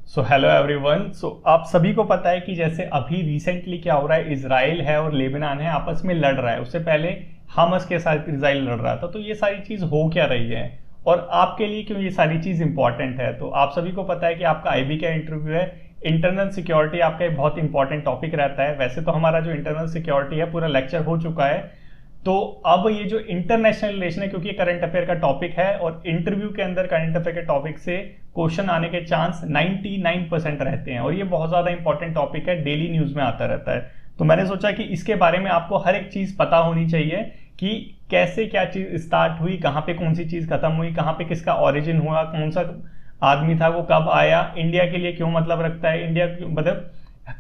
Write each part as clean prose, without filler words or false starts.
So hello everyone. सो आप सभी को पता है कि जैसे अभी रिसेंटली क्या हो रहा है, इजराइल है और लेबनान है आपस में लड़ रहा है। उससे पहले हमस के साथ इजराइल लड़ रहा था। तो ये सारी चीज हो क्या रही है और आपके लिए क्यों ये सारी चीज इंपॉर्टेंट है? तो आप सभी को पता है कि आपका आईबी का इंटरव्यू है। इंटरनल सिक्योरिटी आपका एक बहुत इंपॉर्टेंट टॉपिक रहता है। वैसे तो हमारा जो इंटरनल सिक्योरिटी है पूरा लेक्चर हो चुका है। तो अब ये जो इंटरनेशनल रिलेशन है, क्योंकि करंट अफेयर का टॉपिक है और इंटरव्यू के अंदर करंट अफेयर के टॉपिक से क्वेश्चन आने के चांस 99% रहते हैं और ये बहुत ज्यादा इंपॉर्टेंट टॉपिक है, डेली न्यूज में आता रहता है। तो मैंने सोचा कि इसके बारे में आपको हर एक चीज पता होनी चाहिए कि कैसे क्या चीज स्टार्ट हुई, कहाँ पे कौन सी चीज खत्म हुई, कहाँ पे किसका ओरिजिन हुआ, कौन सा आदमी था, वो कब आया, इंडिया के लिए क्यों मतलब रखता है, इंडिया मतलब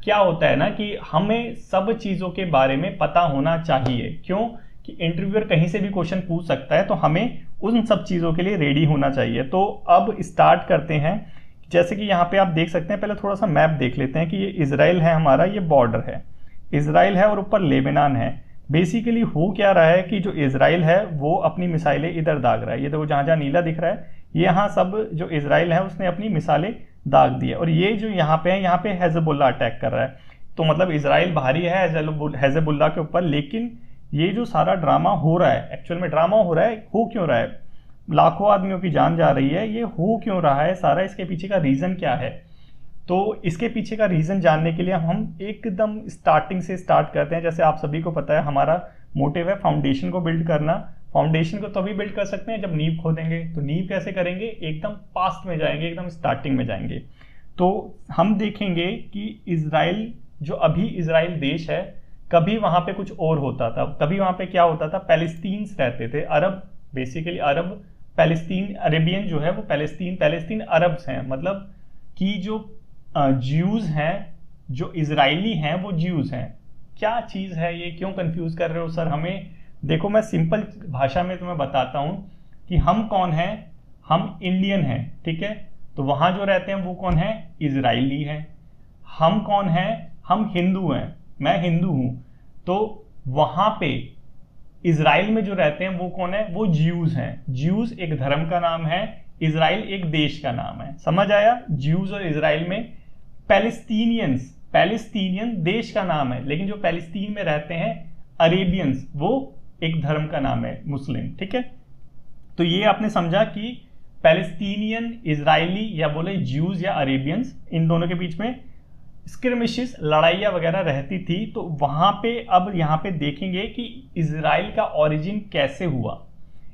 क्या होता है ना कि हमें सब चीजों के बारे में पता होना चाहिए। क्यों कि इंटरव्यूअर कहीं से भी क्वेश्चन पूछ सकता है, तो हमें उन सब चीज़ों के लिए रेडी होना चाहिए। तो अब स्टार्ट करते हैं। जैसे कि यहाँ पे आप देख सकते हैं, पहले थोड़ा सा मैप देख लेते हैं कि ये इजराइल है, हमारा ये बॉर्डर है, इजराइल है और ऊपर लेबनान है। बेसिकली हो क्या रहा है कि जो इजराइल है वो अपनी मिसाइलें इधर दाग रहा है। ये देखो जहाँ जहाँ नीला दिख रहा है, ये यहाँ सब जो इजराइल है उसने अपनी मिसाइलें दाग दी है। और ये जो यहाँ पे है, यहाँ पे हेजबुल्ला अटैक कर रहा है। तो मतलब इजराइल भारी है हेजबुल्ला के ऊपर। लेकिन ये जो सारा ड्रामा हो रहा है, एक्चुअल में ड्रामा हो रहा है, हो क्यों रहा है, लाखों आदमियों की जान जा रही है, ये हो क्यों रहा है सारा, इसके पीछे का रीजन क्या है? तो इसके पीछे का रीजन जानने के लिए हम एकदम स्टार्टिंग से स्टार्ट करते हैं। जैसे आप सभी को पता है हमारा मोटिव है फाउंडेशन को बिल्ड करना। फाउंडेशन को तभी बिल्ड कर सकते हैं जब नींव खोदेंगे। तो नींव कैसे करेंगे? एकदम पास्ट में जाएंगे, एकदम स्टार्टिंग में जाएंगे। तो हम देखेंगे कि इजराइल, जो अभी इजराइल देश है, कभी वहां पे कुछ और होता था। कभी वहां पे क्या होता था, पैलेस्टीन्स रहते थे, अरब, बेसिकली अरब, पैलेस्टीन, अरेबियन जो है वो पैलेस्टीन अरब्स हैं। मतलब कि जो ज्यूज हैं, जो इजरायली हैं वो ज्यूज हैं। क्या चीज है ये, क्यों कंफ्यूज कर रहे हो सर हमें? देखो मैं सिंपल भाषा में तुम्हें बताता हूं कि हम कौन है। हम इंडियन हैं, ठीक है। तो वहां जो रहते हैं वो कौन है? इजरायली हैं। हम कौन है? हम हिंदू हैं, मैं हिंदू हूं। तो वहां पे इजराइल में जो रहते हैं वो कौन है? वो ज्यूज हैं। ज्यूज एक धर्म का नाम है, इजराइल एक देश का नाम है। समझ आया? ज्यूज और इजराइल में पैलेस्टीनियंस, पैलेस्टीनियन देश का नाम है, लेकिन जो पैलेस्तीन में रहते हैं अरेबियंस, वो एक धर्म का नाम है, मुस्लिम, ठीक है। तो ये आपने समझा कि पैलेस्टीनियन, इजरायली या बोले ज्यूज या अरेबियंस, इन दोनों के बीच में स्क्रिमिशेस, लड़ाइयाँ वगैरह रहती थी। तो वहां पे अब यहाँ पे देखेंगे कि इजराइल का ओरिजिन कैसे हुआ।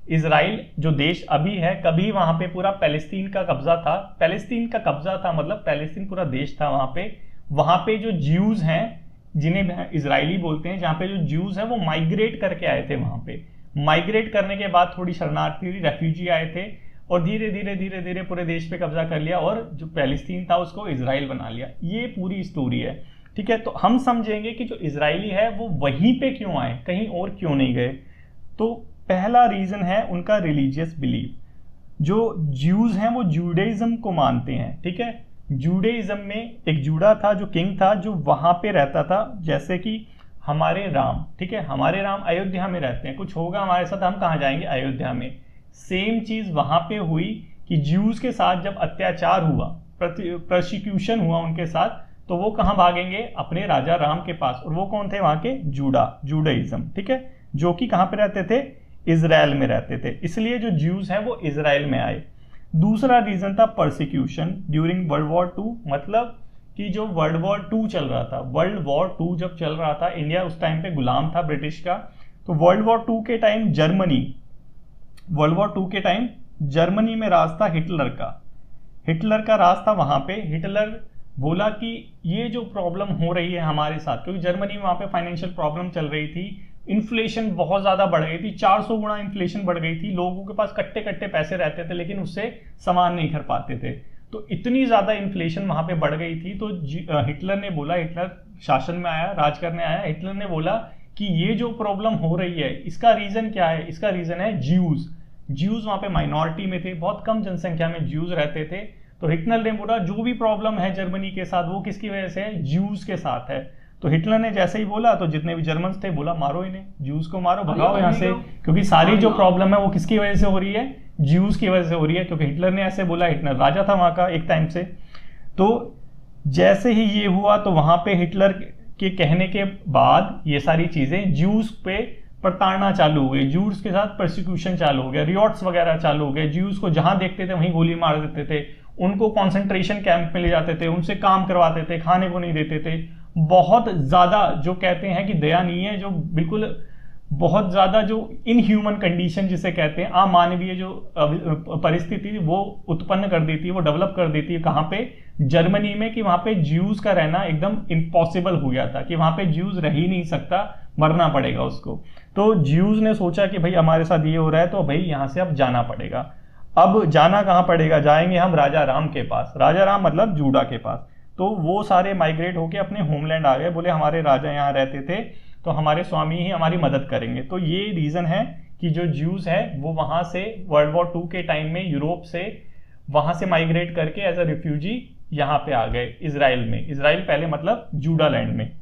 इजराइल जो देश अभी है, कभी वहां पे पूरा पैलेस्तीन का कब्जा था। पैलेस्तीन का कब्जा था मतलब पैलेस्तीन पूरा देश था वहां पे। वहां पे जो ज्यूज हैं, जिन्हें इजरायली बोलते हैं, जहां पे जो ज्यूज हैं वो माइग्रेट करके आए थे वहां पे। माइग्रेट करने के बाद थोड़ी शरणार्थी, रेफ्यूजी आए थे और धीरे धीरे धीरे धीरे पूरे देश पे कब्जा कर लिया और जो पैलेस्तीन था उसको इजराइल बना लिया। ये पूरी स्टोरी है, ठीक है। तो हम समझेंगे कि जो इजरायली है वो वहीं पे क्यों आए, कहीं और क्यों नहीं गए। तो पहला रीजन है उनका रिलीजियस बिलीफ। जो ज्यूज हैं वो जूडाइज्म को मानते हैं, ठीक है। जूडाइज्म में एक जूडा था, जो किंग था, जो वहां पे रहता था। जैसे कि हमारे राम, ठीक है, हमारे राम अयोध्या में रहते हैं, कुछ होगा हमारे साथ, हम कहाँ जाएंगे? अयोध्या में। सेम चीज वहां पे हुई कि ज्यूज के साथ जब अत्याचार हुआ, प्रोसिक्यूशन हुआ उनके साथ, तो वो कहां भागेंगे? अपने राजा राम के पास। और वो कौन थे वहां के? जूडाइज्म, ठीक है, जो कि कहां पे रहते थे? इजराइल में रहते थे। इसलिए जो ज्यूज हैं वो इजराइल में आए। दूसरा रीजन था persecution during world war two. मतलब कि जो वर्ल्ड वॉर टू चल रहा था, वर्ल्ड वॉर टू जब चल रहा था, इंडिया उस टाइम पे गुलाम था ब्रिटिश का। तो वर्ल्ड वॉर टू के टाइम वर्ल्ड वॉर टू के टाइम जर्मनी में राज था हिटलर का। हिटलर का राज था वहां पे। हिटलर बोला कि ये जो प्रॉब्लम हो रही है हमारे साथ, क्योंकि जर्मनी में वहां पे फाइनेंशियल प्रॉब्लम चल रही थी, इन्फ्लेशन बहुत ज्यादा बढ़ गई थी, 400 गुना इन्फ्लेशन बढ़ गई थी। लोगों के पास कट्टे कट्टे पैसे रहते थे लेकिन उससे सामान नहीं खरीद पाते थे। तो इतनी ज्यादा इन्फ्लेशन वहां पे बढ़ गई थी। तो हिटलर ने बोला, हिटलर शासन में आया, राज करने आया, हिटलर ने बोला कि ये जो प्रॉब्लम हो रही है इसका रीजन क्या है? इसका रीजन है ज्यूज। ज्यूज वहां पे माइनॉरिटी में थे, बहुत कम जनसंख्या में ज्यूज रहते थे। तो हिटलर ने बोला जो भी प्रॉब्लम है जर्मनी के साथ वो किसकी वजह से है? ज्यूज के साथ है। तो हिटलर ने जैसे ही बोला तो जितने भी जर्मन थे बोला मारो इन्हें, ज्यूज को मारो, भगाओ यहाँ से, क्योंकि सारी जो प्रॉब्लम है वो किसकी वजह से हो रही है? ज्यूज की वजह से हो रही है। क्योंकि हिटलर ने ऐसे बोला, हिटलर राजा था वहां का एक टाइम से। तो जैसे ही ये हुआ तो वहां पे हिटलर के कहने के बाद ये सारी चीजें ज्यूज पे प्रताड़ना चालू हो गई, ज्यूज के साथ प्रोसिक्यूशन चालू हो गया, रियॉट्स वगैरह चालू हो गए, ज्यूज को जहां देखते थे वहीं गोली मार देते थे, उनको कॉन्सेंट्रेशन कैंप में ले जाते थे, उनसे काम करवाते थे, खाने को नहीं देते थे। बहुत ज्यादा जो कहते हैं कि दयनीय, जो बिल्कुल बहुत ज्यादा जो इनह्यूमन कंडीशन जिसे कहते हैं, अमानवीय जो परिस्थिति वो उत्पन्न कर देती है, वो डेवलप कर देती है कहाँ पे, जर्मनी में, कि वहां पे ज्यूज का रहना एकदम इम्पॉसिबल हो गया था, कि वहां पे ज्यूज रह ही नहीं सकता, मरना पड़ेगा उसको। तो ज्यूज ने सोचा कि भाई हमारे साथ ये हो रहा है तो भाई यहां से अब जाना पड़ेगा। अब जाना कहाँ पड़ेगा, जाएंगे हम राजा राम के पास, राजा राम मतलब जूडा के पास। तो वो सारे माइग्रेट होके अपने होमलैंड आ गए, बोले हमारे राजा यहाँ रहते थे तो हमारे स्वामी ही हमारी मदद करेंगे। तो ये रीजन है कि जो ज्यूज है वो वहां से वर्ल्ड वॉर 2 के टाइम में यूरोप से वहां से माइग्रेट करके एज अ रिफ्यूजी यहाँ पे आ गए इजराइल में, इजराइल पहले मतलब जूडा लैंड में।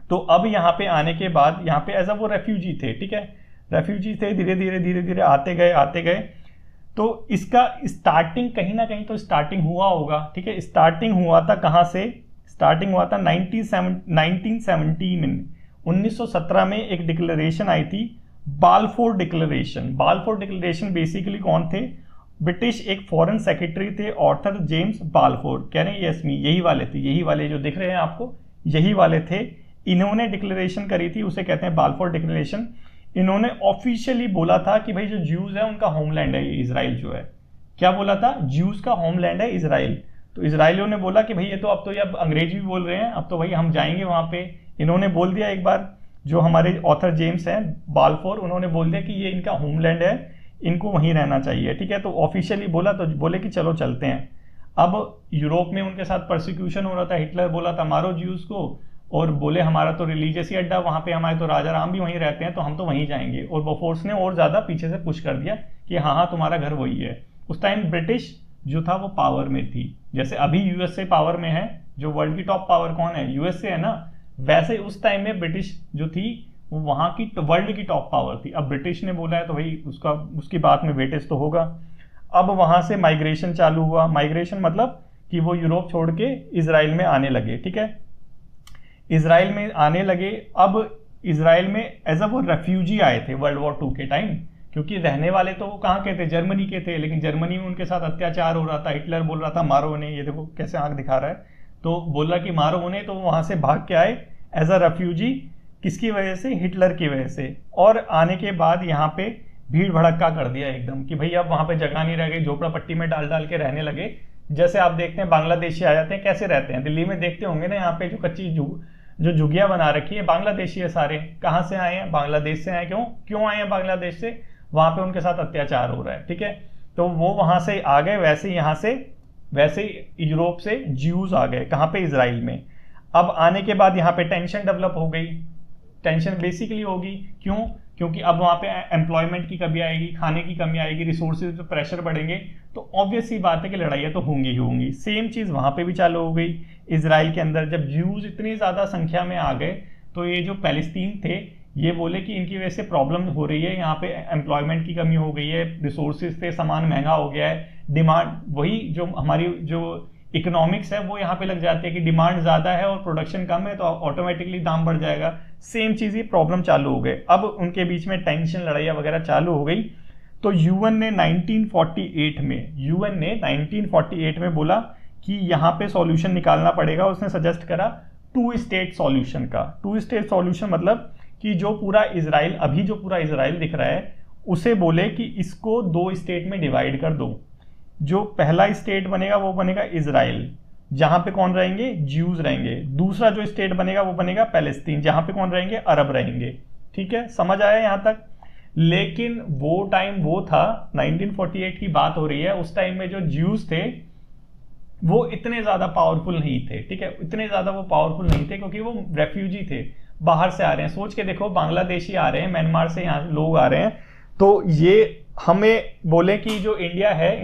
तो अब यहाँ पे आने के बाद यहाँ पे एज अ वो रेफ्यूजी थे, ठीक है, रेफ्यूजी थे, धीरे धीरे आते गए। तो इसका स्टार्टिंग कहीं ना कहीं तो स्टार्टिंग हुआ होगा, ठीक है। स्टार्टिंग हुआ था कहाँ से, स्टार्टिंग हुआ था 1917 में, 1917 में एक डिक्लेरेशन आई थी, Balfour declaration. Balfour declaration basically कौन थे, ब्रिटिश एक फॉरेन सेक्रेटरी थे, ऑर्थर जेम्स बालफोर, कह रहे हैं यस मी, यही वाले थे, यही वाले जो दिख रहे हैं आपको, यही वाले थे। इन्होंने डिक्लेरेशन करी थी, उसे कहते हैं बालफोर डिक्लेरेशन। इन्होंने ऑफिशियली बोला था कि भाई जो ज्यूज है उनका होमलैंड है इजराइल जो है। क्या बोला था, ज्यूज का होमलैंड है इजराइल। तो इजराइलियों ने बोला कि भाई ये तो अब तो ये अंग्रेजी भी बोल रहे हैं, अब तो भाई हम जाएंगे वहां पे। इन्होंने बोल दिया एक बार, जो हमारे ऑथर जेम्स हैं बालफोर, उन्होंने बोल दिया कि ये इनका होमलैंड है, इनको वहीं रहना चाहिए, ठीक है। तो ऑफिशियली बोला, तो बोले कि चलो चलते हैं। अब यूरोप में उनके साथ प्रोसिक्यूशन हो रहा था, हिटलर बोला था मारो ज्यूज को, और बोले हमारा तो रिलीजियस ही अड्डा वहां पे, हमारे तो राजा राम भी वहीं रहते हैं तो हम तो वहीं जाएंगे। और बोफोर्स ने और ज्यादा पीछे से पुश कर दिया कि हाँ तुम्हारा घर वही है। उस टाइम ब्रिटिश जो था वो पावर में थी, जैसे अभी यूएसए पावर में है, जो वर्ल्ड की टॉप पावर कौन है, यूएसए है ना, वैसे उस टाइम में ब्रिटिश जो थी वो वहां की वर्ल्ड की टॉप पावर थी। अब ब्रिटिश ने बोला है तो भाई उसकी बात में वेटेज तो होगा। अब वहां से माइग्रेशन चालू हुआ, माइग्रेशन मतलब कि वो यूरोप छोड़ के इसराइल में आने लगे, ठीक है, इसराइल में आने लगे। अब इसराइल में एज अ वो रेफ्यूजी आए थे वर्ल्ड वॉर 2 के टाइम, क्योंकि रहने वाले तो वो कहाँ के थे, जर्मनी के थे, लेकिन जर्मनी में उनके साथ अत्याचार हो रहा था, हिटलर बोल रहा था मारो उन्हें, ये देखो कैसे आंख दिखा रहा है, तो बोल रहा कि मारो उन्हें, तो वहां से भाग के आए एज अ रेफ्यूजी। किसकी वजह से, हिटलर की वजह से। और आने के बाद यहाँ पे भीड़ भड़क्का कर दिया एकदम कि भाई अब वहां पे जगह नहीं रह गई, झोपड़ा पट्टी में डाल डाल के रहने लगे। जैसे आप देखते हैं बांग्लादेशी आ जाते हैं, कैसे रहते हैं, दिल्ली में देखते होंगे ना, यहाँ पे जो कच्ची जो झुग्गियां बना रखी है, बांग्लादेशी है सारे। कहाँ से आए हैं, बांग्लादेश से आए। क्यों आए हैं बांग्लादेश से, वहां पे उनके साथ अत्याचार हो रहा है, ठीक है। तो वो वहां से आ गए, वैसे यहाँ से वैसे यूरोप से ज्यूज आ गए कहाँ पे, इसराइल में। अब आने के बाद यहाँ पे टेंशन डेवलप हो गई, टेंशन बेसिकली होगी, क्योंकि अब वहां पे एम्प्लॉयमेंट की कमी आएगी, खाने की कमी आएगी, रिसोर्सेज पे प्रेशर बढ़ेंगे, तो ऑब्वियस सी बात है कि लड़ाइयाँ तो होंगी ही होंगी। सेम चीज वहां पे भी चालू हो गई इसराइल के अंदर। जब ज्यूज इतनी ज्यादा संख्या में आ गए तो ये जो पैलेस्तीन थे ये बोले कि इनकी वजह से प्रॉब्लम हो रही है, यहाँ पे एम्प्लॉयमेंट की कमी हो गई है, रिसोर्सेज थे, सामान महंगा हो गया है, डिमांड, वही जो हमारी जो इकोनॉमिक्स है वो यहाँ पे लग जाती है कि डिमांड ज्यादा है और प्रोडक्शन कम है तो ऑटोमेटिकली दाम बढ़ जाएगा। सेम चीज ही प्रॉब्लम चालू हो गए। अब उनके बीच में टेंशन, लड़ाइयाँ वगैरह चालू हो गई। तो यूएन ने 1948 में बोला कि यहाँ पे सॉल्यूशन निकालना पड़ेगा। उसने सजेस्ट करा 2 स्टेट सॉल्यूशन का। 2 स्टेट सॉल्यूशन मतलब कि जो पूरा इसराइल, अभी जो पूरा इसराइल दिख रहा है, उसे बोले कि इसको 2 स्टेट में डिवाइड कर दो। जो पहला स्टेट बनेगा वो बनेगा इसराइल, जहां पे कौन रहेंगे, ज्यूज रहेंगे। दूसरा जो स्टेट बनेगा वो बनेगा पैलेस्तीन, जहां पे कौन रहेंगे, अरब रहेंगे। ठीक है, समझ आया यहां तक। लेकिन वो टाइम वो था, 1948 की बात हो रही है, उस टाइम में जो ज्यूज थे वो इतने ज्यादा पावरफुल नहीं थे। ठीक है, इतने ज्यादा वो पावरफुल नहीं थे क्योंकि वो रेफ्यूजी थे, बाहर से आ रहे हैं। सोच के देखो, बांग्लादेशी आ रहे हैं, म्यांमार से यहाँ लोग आ रहे हैं, तो ये हमें बोले कि जो इंडिया है,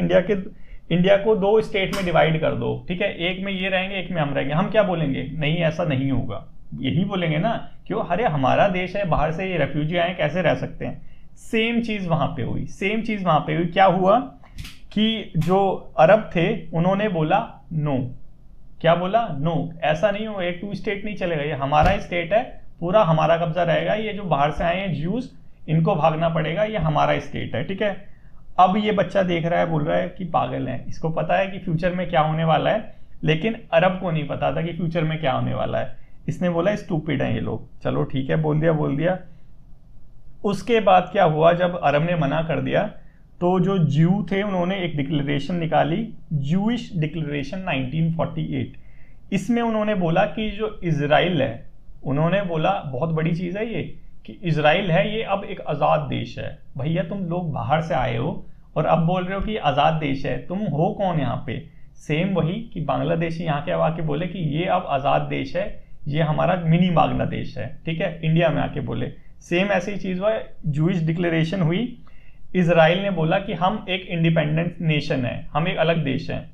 इंडिया को 2 स्टेट में डिवाइड कर दो। ठीक है, एक में ये रहेंगे, एक में हम रहेंगे। हम क्या बोलेंगे, नहीं ऐसा नहीं होगा, यही बोलेंगे ना, क्यों, अरे हमारा देश है, बाहर से ये रेफ्यूजी आए, कैसे रह सकते हैं। सेम चीज वहां पे हुई, सेम चीज वहां पे हुई। क्या हुआ कि जो अरब थे उन्होंने बोला नो, क्या बोला? नो, ऐसा नहीं हो, ये 2 स्टेट नहीं चलेगा, ये हमारा ही स्टेट है, पूरा हमारा कब्जा रहेगा, ये जो बाहर से आए हैं ज्यूज इनको भागना पड़ेगा, ये हमारा स्टेट है, ठीक है। अब ये बच्चा देख रहा है, बोल रहा है कि पागल है, इसको पता है कि फ्यूचर में क्या होने वाला है, लेकिन अरब को नहीं पता था कि फ्यूचर में क्या होने वाला है। इसने बोला स्टूपिड हैं ये लोग, चलो ठीक है, बोल दिया। उसके बाद क्या हुआ, जब अरब ने मना कर दिया तो जो ज्यू थे उन्होंने एक डिक्लेरेशन निकाली, जूइश डिक्लेरेशन 1948। इसमें उन्होंने बोला कि जो इजराइल है, उन्होंने बोला बहुत बड़ी चीज है ये, कि इजराइल है ये अब एक आज़ाद देश है। भैया तुम लोग बाहर से आए हो और अब बोल रहे हो कि आज़ाद देश है, तुम हो कौन यहाँ पे? सेम वही कि बांग्लादेशी यहाँ के आके बोले कि ये अब आज़ाद देश है, ये हमारा मिनी बांग्लादेश है, ठीक है, इंडिया में आके बोले। सेम ऐसी चीज़ हुआ, जूइश डिक्लेरेशन हुई, इजराइल ने बोला कि हम एक इंडिपेंडेंट नेशन है, हम एक अलग देश हैं,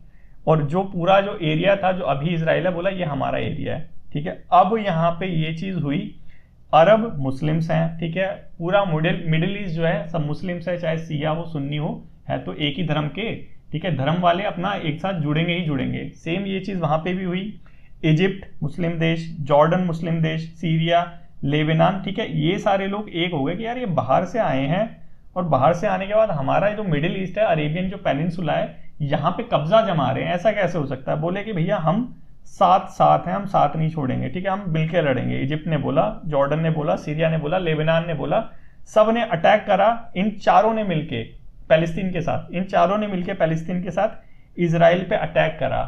और जो पूरा जो एरिया था जो अभी इजराइल है, बोला ये हमारा एरिया है, ठीक है। अब यहाँ पे ये चीज़ हुई, अरब मुस्लिम्स हैं, ठीक है, पूरा मिडिल ईस्ट जो है सब मुस्लिम्स है, चाहे सिया हो सुन्नी हो, है तो एक ही धर्म के, ठीक है, धर्म वाले अपना एक साथ जुड़ेंगे ही जुड़ेंगे। सेम ये चीज़ वहाँ पे भी हुई, इजिप्ट मुस्लिम देश, जॉर्डन मुस्लिम देश, सीरिया, लेबनान, ठीक है, ये सारे लोग एक हो गए कि यार ये बाहर से आए हैं, और बाहर से आने के बाद हमारा जो मिडिल ईस्ट है, अरेबियन जो पेनिनसुला है, यहाँ पे कब्जा जमा रहे हैं, ऐसा कैसे हो सकता है? बोले कि भैया हम साथ हैं, हम साथ नहीं छोड़ेंगे, ठीक है, हम मिलकर लड़ेंगे। इजिप्ट ने बोला, जॉर्डन ने बोला, सीरिया ने बोला, लेबनान ने बोला, सब ने अटैक करा, इन चारों ने मिलके पैलेस्तीन के साथ, इन चारों ने मिलके पैलेस्तीन के साथ इजराइल पे अटैक करा।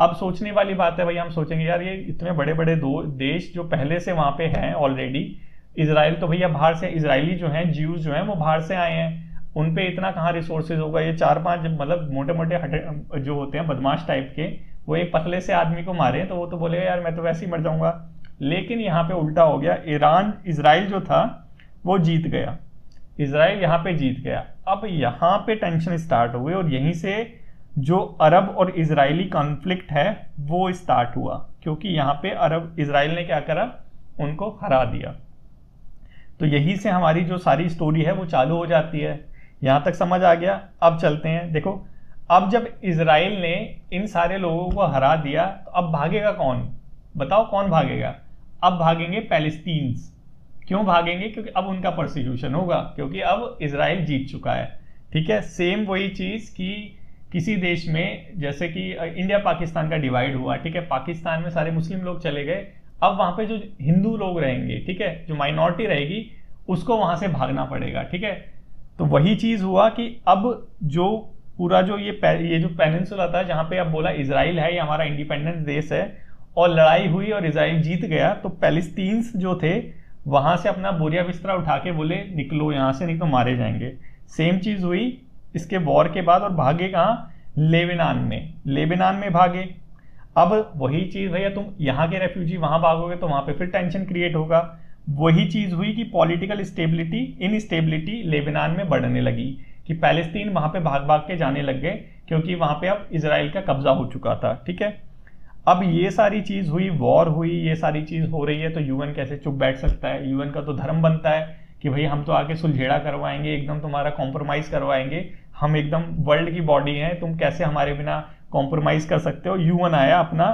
अब सोचने वाली बात है भाई, हम सोचेंगे यार ये इतने बड़े बड़े दो देश जो पहले से वहां पे हैं ऑलरेडी, इजराइल तो भैया बाहर से, इजरायली जो हैं, ज्यूज जो हैं वो बाहर से आए हैं, उन पे इतना कहाँ रिसोर्सेज होगा? ये 4-5 मतलब मोटे मोटे जो होते हैं बदमाश टाइप के, वो एक पतले से आदमी को मारे तो वो तो बोलेगा यार मैं तो वैसे ही मर जाऊंगा। लेकिन यहाँ पे उल्टा हो गया, इजराइल जो था वो जीत गया, इजराइल यहाँ पे जीत गया। अब यहाँ पे टेंशन स्टार्ट हुई, और यहीं से जो अरब और इजरायली कॉन्फ्लिक्ट है वो स्टार्ट हुआ, क्योंकि यहाँ पे अरब इजराइल ने क्या करा, उनको हरा दिया। तो यहीं से हमारी जो सारी स्टोरी है वो चालू हो जाती है। यहाँ तक समझ आ गया? अब चलते हैं, देखो अब जब इजराइल ने इन सारे लोगों को हरा दिया तो अब भागेगा कौन? बताओ कौन भागेगा? अब भागेंगे पैलेस्टीन्स। क्यों भागेंगे? क्योंकि अब उनका प्रोसिक्यूशन होगा, क्योंकि अब इजराइल जीत चुका है, ठीक है। सेम वही चीज कि किसी देश में जैसे कि इंडिया पाकिस्तान का डिवाइड हुआ, ठीक है, पाकिस्तान में सारे मुस्लिम लोग चले गए, अब वहां पे जो हिंदू लोग रहेंगे, ठीक है, जो माइनॉरिटी रहेगी उसको वहां से भागना पड़ेगा, ठीक है। तो वही चीज हुआ कि अब जो पूरा जो ये जो पेनिनसुला था जहां पे अब बोला इजराइल है ये हमारा इंडिपेंडेंस देश है, और लड़ाई हुई और इजराइल जीत गया, तो पैलेस्टीन्स जो थे वहां से अपना बोरिया बिस्तरा उठा के बोले निकलो यहां से, नहीं तो मारे जाएंगे। सेम चीज हुई इसके वॉर के बाद, और भागे कहाँ? लेबनान में भागे। अब वही चीज भैया, तुम यहाँ के रेफ्यूजी वहां भागोगे तो वहां पे फिर टेंशन क्रिएट होगा। वही चीज हुई कि पॉलिटिकल इनस्टेबिलिटी लेबनान में बढ़ने लगी, कि पैलेस्तीन वहां पे भाग भाग के जाने लग गए, क्योंकि वहां पे अब इजराइल का कब्जा हो चुका था, ठीक है। अब ये सारी चीज हुई, वॉर हुई, ये सारी चीज हो रही है, तो यूएन कैसे चुप बैठ सकता है? यूएन का तो धर्म बनता है कि भाई हम तो आके सुलझेड़ा करवाएंगे, एकदम तुम्हारा कॉम्प्रोमाइज करवाएंगे, हम एकदम वर्ल्ड की बॉडी हैं, तुम कैसे हमारे बिना कॉम्प्रोमाइज कर सकते हो? यूएन आया अपना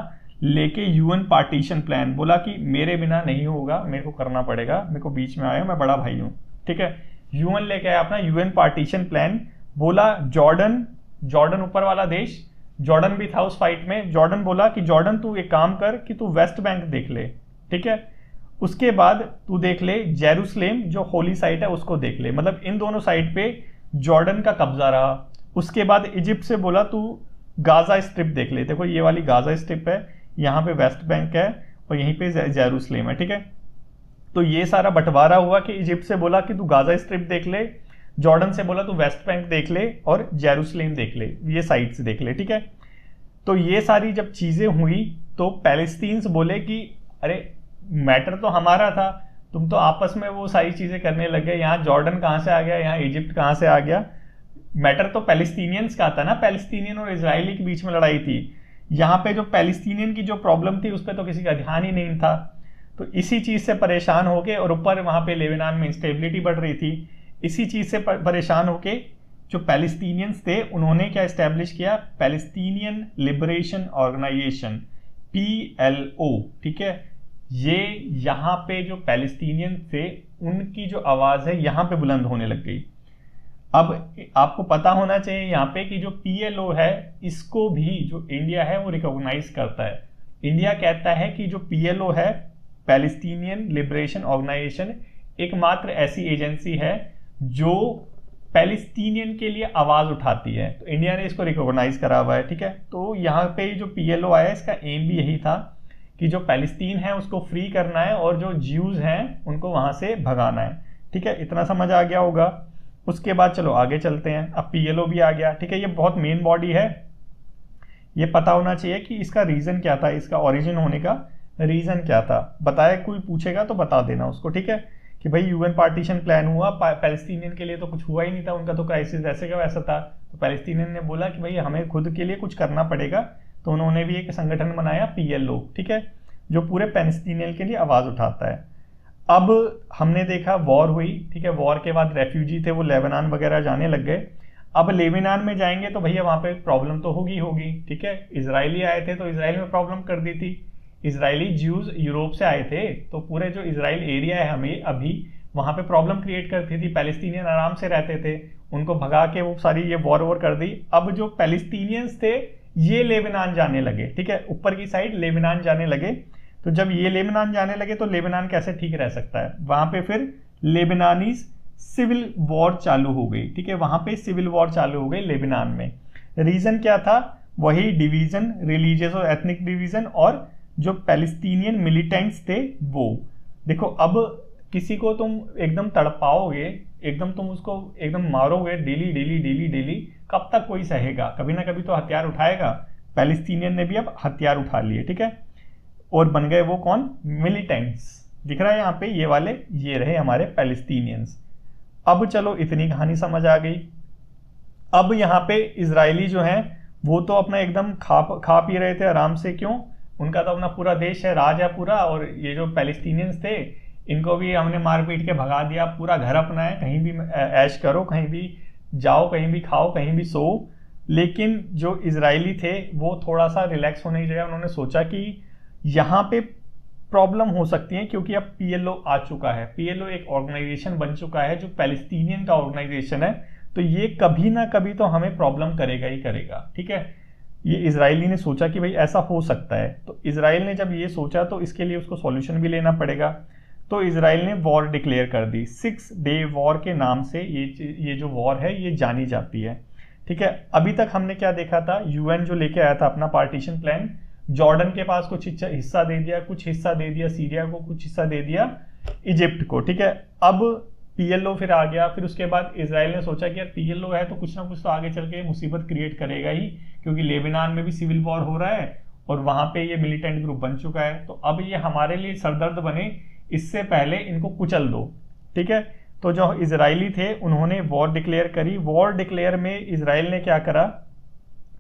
लेके, यूएन पार्टीशन प्लान, बोला कि मेरे बिना नहीं होगा, मेरे को करना पड़ेगा, मेरे को बीच में आया, मैं बड़ा भाई हूँ, ठीक है। यूएन लेके आया अपना यूएन पार्टीशन प्लान, बोला जॉर्डन ऊपर वाला देश, जॉर्डन भी था उस फाइट में। जॉर्डन बोला कि जॉर्डन तू एक काम कर कि तू वेस्ट बैंक देख ले, ठीक है, उसके बाद तू देख ले जेरूसलेम जो होली साइट है उसको देख ले, मतलब इन दोनों साइट पे जॉर्डन का कब्जा रहा। उसके बाद इजिप्ट से बोला तू गाजा स्ट्रिप देख ले, देखो ये वाली गाजा स्ट्रिप है, यहाँ पे वेस्ट बैंक है और यहीं पे जेरूसलेम है, ठीक है। तो ये सारा बंटवारा हुआ कि इजिप्ट से बोला कि तू गाजा स्ट्रिप देख ले, जॉर्डन से बोला तू वेस्ट बैंक देख ले और जेरूसलेम देख ले, ये साइट्स देख ले, ठीक है। तो ये सारी जब चीजें हुई तो पैलेस्टीन्स बोले कि अरे मैटर तो हमारा था, तुम तो आपस में वो सारी चीजें करने लग गए, यहाँ जॉर्डन कहाँ से आ गया, यहाँ इजिप्ट कहाँ से आ गया? मैटर तो पैलेस्टीनियंस का था ना, पैलेस्टीनियन और इजरायली के बीच में लड़ाई थी। यहाँ पे जो पैलेस्टीनियन की जो प्रॉब्लम थी उस पर तो किसी का ध्यान ही नहीं था। तो इसी चीज से परेशान होके, और ऊपर वहां पे लेबनान में इंस्टेबिलिटी बढ़ रही थी, इसी चीज से परेशान होके जो पैलेस्टीनियंस थे उन्होंने क्या एस्टेब्लिश किया? पैलेस्टीनियन लिबरेशन ऑर्गेनाइजेशन, PLO, ठीक है। ये यहाँ पे जो पैलेस्टीनियन थे उनकी जो आवाज है यहाँ पे बुलंद होने लग गई। अब आपको पता होना चाहिए यहाँ पे कि जो PLO है इसको भी जो इंडिया है वो रिकॉग्नाइज करता है। इंडिया कहता है कि जो PLO है, पैलेस्टीनियन लिबरेशन ऑर्गेनाइजेशन, एकमात्र ऐसी एजेंसी है जो पैलेस्टीनियन के लिए आवाज उठाती है। तो इंडिया ने इसको रिकॉग्नाइज करा हुआ है, ठीक है। तो यहाँ पे जो PLO आया इसका एम भी यही था कि जो पैलेस्टीन है उसको फ्री करना है और जो ज्यूज हैं उनको वहां से भगाना है, ठीक है। इतना समझ आ गया होगा। उसके बाद चलो आगे चलते हैं। अब PLO भी आ गया, ठीक है। ये बहुत मेन बॉडी है, ये पता होना चाहिए कि इसका रीजन क्या था, इसका ओरिजिन होने का रीजन क्या था। बताया, कोई पूछेगा तो बता देना उसको, ठीक है, कि भाई UN पार्टीशन प्लान हुआ, पैलेस्टीनियन के लिए तो कुछ हुआ ही नहीं था, उनका तो क्राइसिस वैसे का वैसा था। तो पैलेस्टीनियन ने बोला कि भाई हमें खुद के लिए कुछ करना पड़ेगा, तो उन्होंने भी एक संगठन बनाया PLO, ठीक है, जो पूरे पैलेस्टीनियन के लिए आवाज उठाता है। अब हमने देखा वॉर हुई, ठीक है। वॉर के बाद रेफ्यूजी थे वो लेबनान वगैरह जाने लग गए। अब लेबनान में जाएंगे तो भैया वहां पे प्रॉब्लम तो होगी, ठीक है। इजरायली आए थे तो इसराइल में प्रॉब्लम कर दी थी। इजरायली ज्यूज यूरोप से आए थे तो पूरे जो इजराइल एरिया है हमें अभी वहां पे प्रॉब्लम क्रिएट करती थी। पैलेस्टीनियन आराम से रहते थे, उनको भगा के वो सारी ये वॉर कर दी। अब जो पैलेस्टीनियंस थे ये लेबनान जाने लगे, ठीक है, ऊपर की साइड लेबनान जाने लगे। तो जब ये लेबनान जाने लगे तो लेबनान कैसे ठीक रह सकता है, वहां पे फिर लेबनानी सिविल वॉर चालू हो गई, ठीक है। वहां पे सिविल वॉर चालू हो गई लेबनान में। रीजन क्या था, वही डिवीजन, रिलीजियस और एथनिक डिवीजन, और जो पैलेस्टीनियन मिलिटेंट्स थे वो। देखो अब किसी को तुम एकदम तड़पाओगे, एकदम तुम उसको एकदम मारोगे डेली डेली डेली डेली, कब तक कोई सहेगा, कभी ना कभी तो हथियार उठाएगा। पैलेस्टीनियन ने भी अब हथियार उठा लिए, ठीक है, और बन गए वो कौन, मिलिटेंट्स। दिख रहा है यहाँ पे ये वाले, ये रहे हमारे पैलेस्टीनियंस। अब चलो इतनी कहानी समझ आ गई। अब यहाँ पे इजरायली जो हैं वो तो अपना एकदम खा पी रहे थे आराम से, क्यों, उनका तो अपना पूरा देश है, राज है पूरा। और ये जो पैलेस्टीनियंस थे इनको भी हमने मार पीट के भगा दिया, पूरा घर अपना है, कहीं भी ऐश करो, कहीं भी जाओ, कहीं भी खाओ, कहीं भी सो। लेकिन जो इजरायली थे वो थोड़ा सा रिलैक्स होने की जगह उन्होंने सोचा कि यहाँ पे प्रॉब्लम हो सकती है, क्योंकि अब PLO आ चुका है। PLO एक ऑर्गेनाइजेशन बन चुका है जो पैलेस्टीनियन का ऑर्गेनाइजेशन है, तो ये कभी ना कभी तो हमें प्रॉब्लम करेगा ही करेगा, ठीक है। ये इजरायली ने सोचा कि भाई ऐसा हो सकता है। तो इजराइल ने जब ये सोचा तो इसके लिए उसको सॉल्यूशन भी लेना पड़ेगा। तो इजराइल ने वॉर डिक्लेयर कर दी, 6 डे वॉर के नाम से ये जो वॉर है ये जानी जाती है, ठीक है। अभी तक हमने क्या देखा था, UN जो लेके आया था अपना पार्टीशन प्लान, जॉर्डन के पास कुछ हिस्सा दे दिया, कुछ हिस्सा दे दिया सीरिया को, कुछ हिस्सा दे दिया इजिप्ट को, ठीक है। अब PLO फिर आ गया। फिर उसके बाद इजराइल ने सोचा कि यार PLO है तो कुछ ना कुछ तो आगे चल के मुसीबत क्रिएट करेगा ही, क्योंकि लेबनान में भी सिविल वॉर हो रहा है और वहां पे ये मिलिटेंट ग्रुप बन चुका है। तो अब ये हमारे लिए सरदर्द बने, इससे पहले इनको कुचल दो, ठीक है। तो जो इजरायली थे उन्होंने वॉर डिक्लेयर करी। वॉर डिक्लेयर में इजराइल ने क्या करा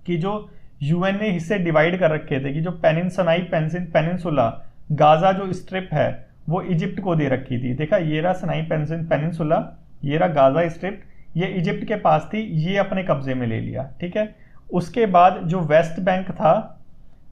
कि जो UN ने हिस्से डिवाइड कर रखे थे कि जो पेनिनसनाई पेनिनसुला, गाजा जो स्ट्रिप है वो इजिप्ट को दे रखी थी। देखा, ये रहा सनाई पेनिनसुला, ये रहा गाजा स्ट्रिप, ये इजिप्ट के पास थी, ये अपने कब्जे में ले लिया, ठीक है। उसके बाद जो वेस्ट बैंक था,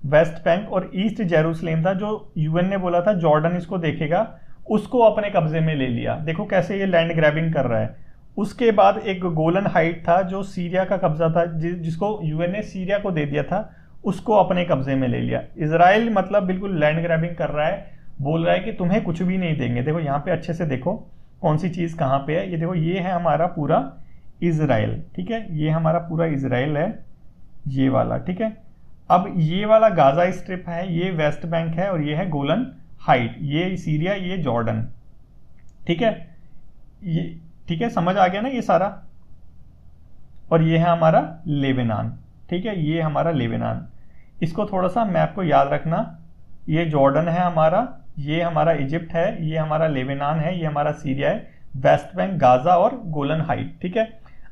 वेस्ट बैंक और ईस्ट जेरूसलेम था, जो UN ने बोला था जॉर्डन इसको देखेगा, उसको अपने कब्जे में ले लिया। देखो कैसे ये लैंड ग्रैबिंग कर रहा है। उसके बाद एक गोलन हाइट था जो सीरिया का कब्जा था, जिसको UN ने सीरिया को दे दिया था, उसको अपने कब्जे में ले लिया। इजराइल मतलब बिल्कुल लैंड ग्रैबिंग कर रहा है, बोल रहा है कि तुम्हें कुछ भी नहीं देंगे। देखो यहाँ पे अच्छे से देखो कौन सी चीज कहाँ पे है, ये देखो, ये है हमारा पूरा इजराइल, ठीक है, ये हमारा पूरा इजराइल है, ये वाला, ठीक है। अब ये वाला गाजा स्ट्रिप है, ये वेस्ट बैंक है, और ये है गोलन हाइट, ये सीरिया, ये जॉर्डन, ठीक है। ये ठीक है, समझ आ गया ना ये सारा। और ये है हमारा लेबनान, ठीक है, ये हमारा लेबनान। इसको थोड़ा सा मैप को याद रखना, ये जॉर्डन है हमारा, ये हमारा इजिप्ट है, ये हमारा लेबनान है, ये हमारा सीरिया है, वेस्ट बैंक, गाजा और गोलन हाइट, ठीक है।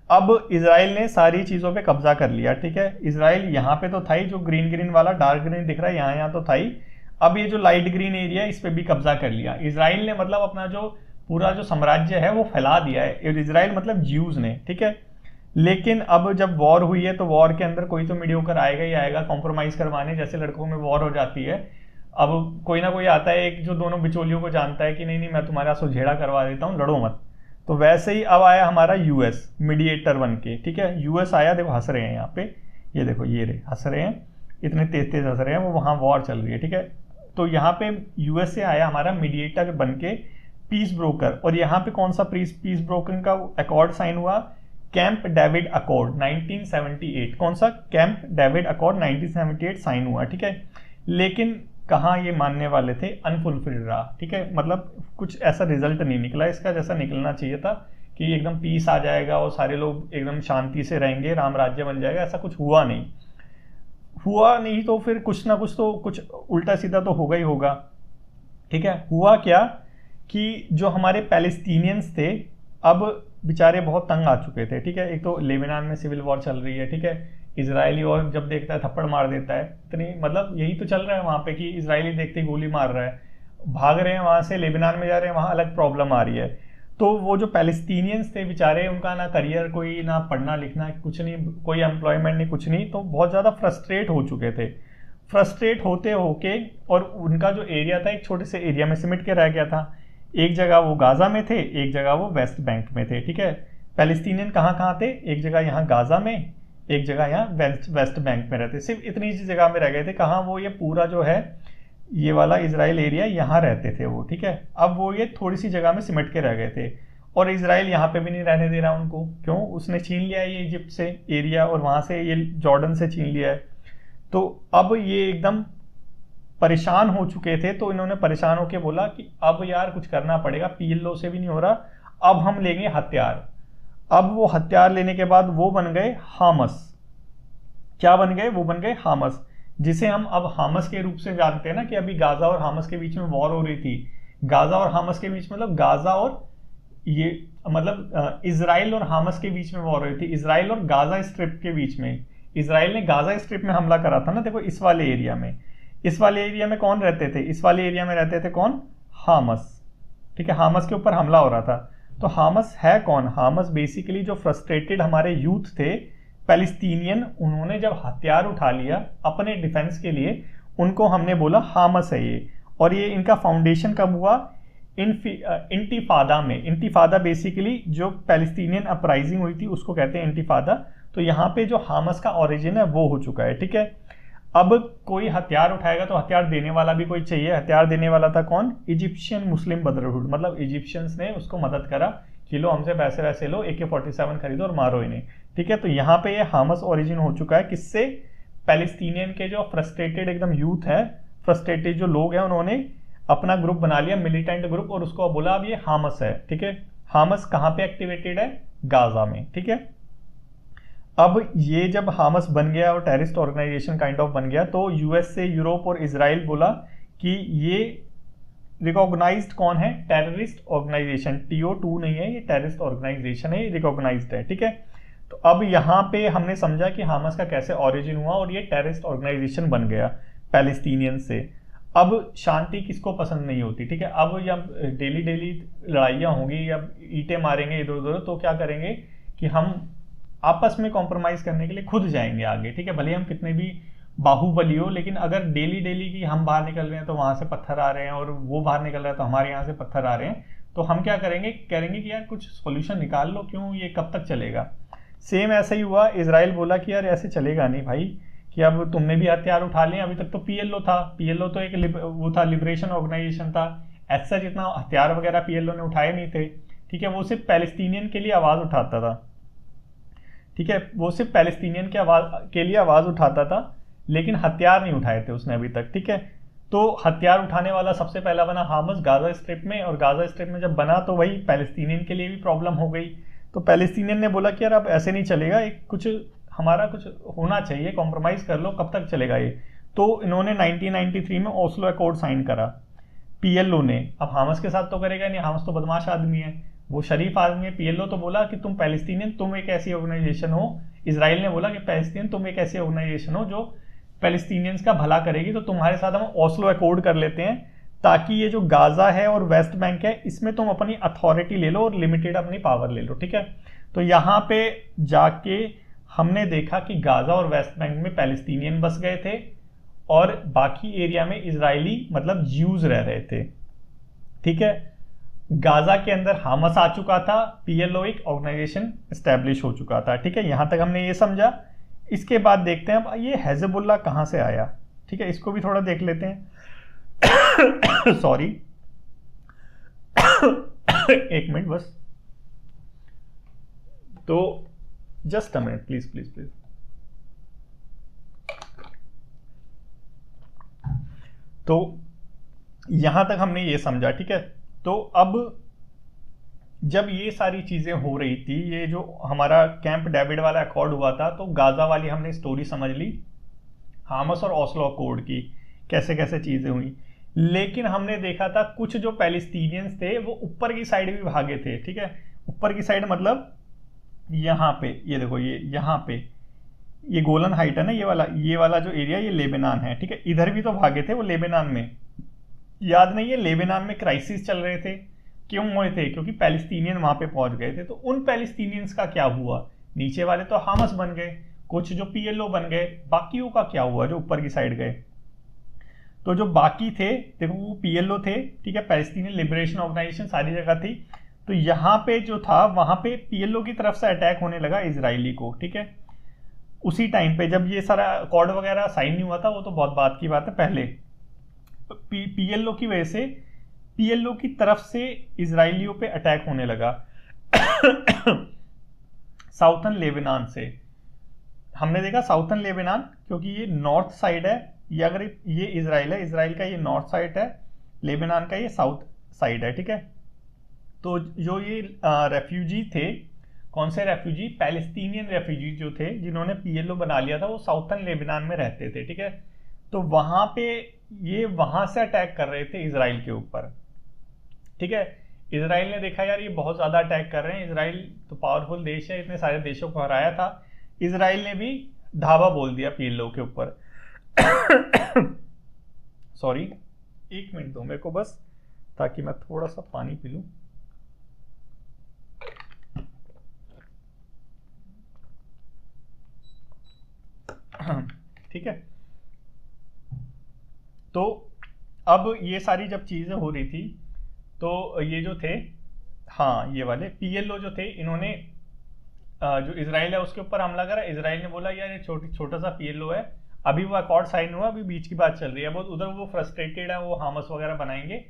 अब इजराइल ने सारी चीजों पे कब्जा कर लिया, ठीक है। इजराइल यहाँ पे तो था ही, जो ग्रीन ग्रीन वाला डार्क ग्रीन दिख रहा है यहाँ तो था ही। अब ये जो लाइट ग्रीन एरिया है इस पे भी कब्जा कर लिया इजराइल ने, मतलब अपना जो पूरा जो साम्राज्य है वो फैला दिया है। इजराइल मतलब ज्यूज ने, ठीक है। लेकिन अब जब वॉर हुई है तो वॉर के अंदर कोई तो मीडियोकर आएगा ही आएगा कॉम्प्रोमाइज करवाने, जैसे लड़कों में वॉर हो जाती है। अब कोई ना कोई आता है एक जो दोनों बिचौलियों को जानता है कि नहीं नहीं मैं तुम्हारा सुझेड़ा करवा देता हूँ, लड़ो मत। तो वैसे ही अब आया हमारा यूएस मीडिएटर बन के, ठीक है। यूएस आया, देखो हंस रहे हैं यहाँ पे, ये देखो ये रहे हंस रहे हैं, इतने तेज तेज हंस रहे हैं, वो वहाँ वॉर चल रही है, ठीक है। तो यहाँ पे यूएस से आया हमारा मीडिएटर बन के पीस ब्रोकर, और यहाँ पे कौन सा पीस ब्रोकर का अकॉर्ड साइन हुआ, कैंप डेविड अकॉर्ड 1978। कौन सा, कैंप डेविड अकॉर्ड 1978 साइन हुआ, ठीक है। लेकिन कहाँ ये मानने वाले थे, अनफुलफिल्ड रहा, ठीक है। मतलब कुछ ऐसा रिजल्ट नहीं निकला इसका जैसा निकलना चाहिए था कि एकदम पीस आ जाएगा और सारे लोग एकदम शांति से रहेंगे, राम राज्य बन जाएगा, ऐसा कुछ हुआ नहीं। हुआ नहीं तो फिर कुछ ना कुछ तो कुछ उल्टा सीधा तो होगा ही होगा, ठीक है। हुआ क्या कि जो हमारे पैलेस्टीनियंस थे अब बेचारे बहुत तंग आ चुके थे, ठीक है। एक तो लेबनान में सिविल वॉर चल रही है, ठीक है। इजरायली और जब देखता है थप्पड़ मार देता है, इतनी मतलब यही तो चल रहा है वहाँ पे कि इजरायली देखते ही गोली मार रहा है, भाग रहे हैं वहाँ से, लेबनान में जा रहे हैं, वहाँ अलग प्रॉब्लम आ रही है। तो वो जो पैलेस्टीनियंस थे बेचारे, उनका ना करियर कोई, ना पढ़ना लिखना कुछ नहीं, कोई एम्प्लॉयमेंट नहीं, कुछ नहीं, तो बहुत ज़्यादा फ्रस्ट्रेट हो चुके थे। फ्रस्ट्रेट होते होके और उनका जो एरिया था एक छोटे से एरिया में सिमट के रह गया था। एक जगह वो गाजा में थे, एक जगह वो वेस्ट बैंक में थे, ठीक है। पैलेस्टीनियन कहाँ कहाँ थे, एक जगह यहाँ गाजा में, एक जगह यहाँ वेस्ट बैंक में रहते, सिर्फ इतनी सी जगह में रह गए थे। कहाँ, वो ये पूरा जो है ये वाला इजराइल एरिया, यहाँ रहते थे वो, ठीक है। अब वो ये थोड़ी सी जगह में सिमट के रह गए थे, और इजराइल यहाँ पे भी नहीं रहने दे रहा उनको। क्यों, उसने छीन लिया है ये इजिप्ट से एरिया, और वहाँ से ये जॉर्डन से छीन लिया है। तो अब ये एकदम परेशान हो चुके थे, तो इन्होंने परेशान होकर बोला कि अब यार कुछ करना पड़ेगा, पीएलओ से भी नहीं हो रहा, अब हम लेंगे हथियार। अब वो हथियार लेने के बाद वो बन गए हामस। क्या बन गए, वो बन गए हामस, जिसे हम अब हामस के रूप से जानते हैं ना, कि अभी गाजा और हामस के बीच में वॉर हो रही थी। गाजा और हामस के बीच मतलब गाजा और ये मतलब इजराइल और हामस के बीच में वॉर हो रही थी, इजराइल और गाजा स्ट्रिप के बीच में। इजराइल ने गाजा स्ट्रिप में हमला करा था ना, देखो इस वाले एरिया में, इस वाले एरिया में कौन रहते थे, इस वाले एरिया में रहते थे कौन, हामस, ठीक है। हामस के ऊपर हमला हो रहा था। तो हामस है कौन, हामस बेसिकली जो फ्रस्ट्रेटेड हमारे यूथ थे पैलेस्टीनियन, उन्होंने जब हथियार उठा लिया अपने डिफेंस के लिए, उनको हमने बोला हामस है ये। और ये इनका फाउंडेशन कब हुआ, इंतिफादा में। इंतिफादा बेसिकली जो पैलेस्टीनियन अपराइजिंग हुई थी उसको कहते हैं इंतिफादा। तो यहाँ पे जो हामस का ओरिजिन है वो हो चुका है, ठीक है। अब कोई हथियार उठाएगा तो हथियार देने वाला भी कोई चाहिए। हथियार देने वाला था कौन, इजिप्शियन मुस्लिम ब्रदरहुड, मतलब इजिप्शियंस ने उसको मदद करा कि लो हमसे पैसे वैसे लो, AK-47 खरीदो और मारो इन्हें, ठीक है। तो यहाँ पे ये हामस ओरिजिन हो चुका है किससे, पैलेस्टीनियन के जो फ्रस्ट्रेटेड एकदम यूथ है, फ्रस्ट्रेटेड जो लोग हैं, उन्होंने अपना ग्रुप बना लिया, मिलिटेंट ग्रुप, और उसको बोला अब ये हामस है, ठीक है। हामस कहाँ पे एक्टिवेटेड है, गाजा में, ठीक है। अब ये जब हामस बन गया और टेररिस्ट ऑर्गेनाइजेशन काइंड ऑफ बन गया, तो यूएस से यूरोप और इजराइल बोला कि ये रिकॉग्नाइज्ड कौन है, टेररिस्ट ऑर्गेनाइजेशन, TO2 नहीं है, ये टेररिस्ट ऑर्गेनाइजेशन है, ये रिकॉग्नाइज्ड है, ठीक है। तो अब यहाँ पे हमने समझा कि हामस का कैसे ओरिजिन हुआ और ये टेररिस्ट ऑर्गेनाइजेशन बन गया पैलेस्टीनियन से। अब शांति किसको पसंद नहीं होती, ठीक है। अब जब डेली डेली लड़ाइयाँ होंगी या ईंटें मारेंगे इधर उधर, तो क्या करेंगे कि हम आपस में कॉम्प्रोमाइज करने के लिए खुद जाएंगे आगे, ठीक है। भले हम कितने भी बाहुबली हो, लेकिन अगर डेली डेली की हम बाहर निकल रहे हैं तो वहां से पत्थर आ रहे हैं, और वो बाहर निकल रहा है तो हमारे यहाँ से पत्थर आ रहे हैं, तो हम क्या करेंगे, करेंगे कि यार कुछ सोल्यूशन निकाल लो, क्यों ये कब तक चलेगा। सेम ऐसा ही हुआ, इजराइल बोला कि यार ऐसे चलेगा नहीं भाई, कि अब तुमने भी हथियार उठा लिए, अभी तक तो PLO था, PLO तो एक वो था, लिबरेशन ऑर्गेनाइजेशन था, ऐसा जितना हथियार वगैरह PLO ने उठाए नहीं थे, ठीक है। वो सिर्फ पैलेस्टीनियन के लिए आवाज उठाता था, ठीक है, वो सिर्फ पैलेस्टीनियन के लिए आवाज उठाता था, लेकिन हथियार नहीं उठाए थे उसने अभी तक, ठीक है। तो हथियार उठाने वाला सबसे पहला बना हामस गाजा स्ट्रिप में, और गाजा स्ट्रिप में जब बना तो वही पैलेस्टीनियन के लिए भी प्रॉब्लम हो गई। तो पैलेस्टीनियन ने बोला कि यार अब ऐसे नहीं चलेगा, एक कुछ हमारा कुछ होना चाहिए, कॉम्प्रोमाइज कर लो, कब तक चलेगा ये। तो इन्होंने 1993 में ओस्लो अकॉर्ड साइन करा PLO ने। अब हामस के साथ तो करेगा नहीं, हामस तो बदमाश आदमी है, वो शरीफ आदमी है। PLO तो बोला कि तुम पैलेस्टीनियन, तुम एक ऐसी ऑर्गेनाइजेशन हो, इजराइल ने बोला कि पैलेस्टीनियन तुम एक ऐसी ऑर्गेनाइजेशन हो जो पैलेस्टीनियंस का भला करेगी, तो तुम्हारे साथ हम ओस्लो अकॉर्ड कर लेते हैं, ताकि ये जो गाजा है और वेस्ट बैंक है इसमें तुम अपनी अथॉरिटी ले लो और लिमिटेड अपनी पावर ले लो, ठीक है। तो यहाँ पे जाके हमने देखा कि गाजा और वेस्ट बैंक में पैलेस्टीनियन बस गए थे और बाकी एरिया में इजरायली मतलब ज्यूज रह रहे थे। ठीक है, गाजा के अंदर हामस आ चुका था, पीएलओ एक ऑर्गेनाइजेशन एस्टेब्लिश हो चुका था। ठीक है, यहां तक हमने ये समझा। इसके बाद देखते हैं अब ये हिजबुल्लाह कहां से आया। ठीक है, इसको भी थोड़ा देख लेते हैं। सॉरी, एक मिनट बस, तो just a minute please please please. तो यहां तक हमने ये समझा। ठीक है, तो अब जब ये सारी चीजें हो रही थी, ये जो हमारा कैंप डेविड वाला अकॉर्ड हुआ था, तो गाजा वाली हमने स्टोरी समझ ली, हामस और ओस्लो अकॉर्ड की कैसे कैसे चीजें हुई। लेकिन हमने देखा था कुछ जो पैलेस्टीनियंस थे वो ऊपर की साइड भी भागे थे। ठीक है, ऊपर की साइड मतलब यहाँ पे ये देखो, ये यहाँ पे ये गोलन हाइट है ना, ये वाला जो एरिया ये लेबनान है। ठीक है, इधर भी तो भागे थे वो लेबनान में, याद नहीं है लेबनान में क्राइसिस चल रहे थे, क्यों हुए थे? क्योंकि पैलेस्टीनियन वहां पे पहुंच गए थे। तो उन पैलेस्टीनियंस का क्या हुआ? नीचे वाले तो हामस बन गए, कुछ जो पीएलओ बन गए, बाकियों का क्या हुआ जो ऊपर की साइड गए? तो जो बाकी थे देखो वो पीएलओ थे। ठीक है, पैलेस्टीनियन लिबरेशन ऑर्गेनाइजेशन सारी जगह थी। तो यहाँ पे जो था वहां पे पीएलओ की तरफ से अटैक होने लगा इजरायली को। ठीक है, उसी टाइम पे जब ये सारा अकॉर्ड वगैरह साइन नहीं हुआ था, वो तो बहुत बात की बात है, पहले पीएलओ की वजह से पीएलओ की तरफ से इजरायलियों पे अटैक होने लगा। साउथर्न लेबनान से हमने देखा, साउथर्न लेबनान क्योंकि ये नॉर्थ साइड है, ये अगर ये इजराइल है, इजराइल का ये नॉर्थ साइड है, लेबनान का ये साउथ साइड है। ठीक है, तो जो ये रेफ्यूजी थे, कौन से रेफ्यूजी? पैलेस्टीनियन रेफ्यूजी जो थे जिन्होंने पीएलओ बना लिया था, वो साउथर्न लेबनान में रहते थे। ठीक है, तो वहां पे ये वहां से अटैक कर रहे थे इजराइल के ऊपर। ठीक है, इजराइल ने देखा यार ये बहुत ज्यादा अटैक कर रहे हैं, इजराइल तो पावरफुल देश है, इतने सारे देशों को हराया था, इजराइल ने भी धावा बोल दिया पीएलओ के ऊपर। सॉरी, एक मिनट दो मेरे को बस, ताकि मैं थोड़ा सा पानी पी लूं। ठीक है, तो अब ये सारी जब चीजें हो रही थी, तो ये जो थे, हाँ ये वाले पीएलओ जो थे, इन्होंने जो इजराइल है उसके ऊपर हमला करा। इजराइल ने बोला यार ये छोटा सा पीएलओ है, अभी वो अकॉर्ड साइन हुआ, अभी बीच की बात चल रही है, बहुत उधर वो फ्रस्ट्रेटेड है, वो हामस वगैरह बनाएंगे,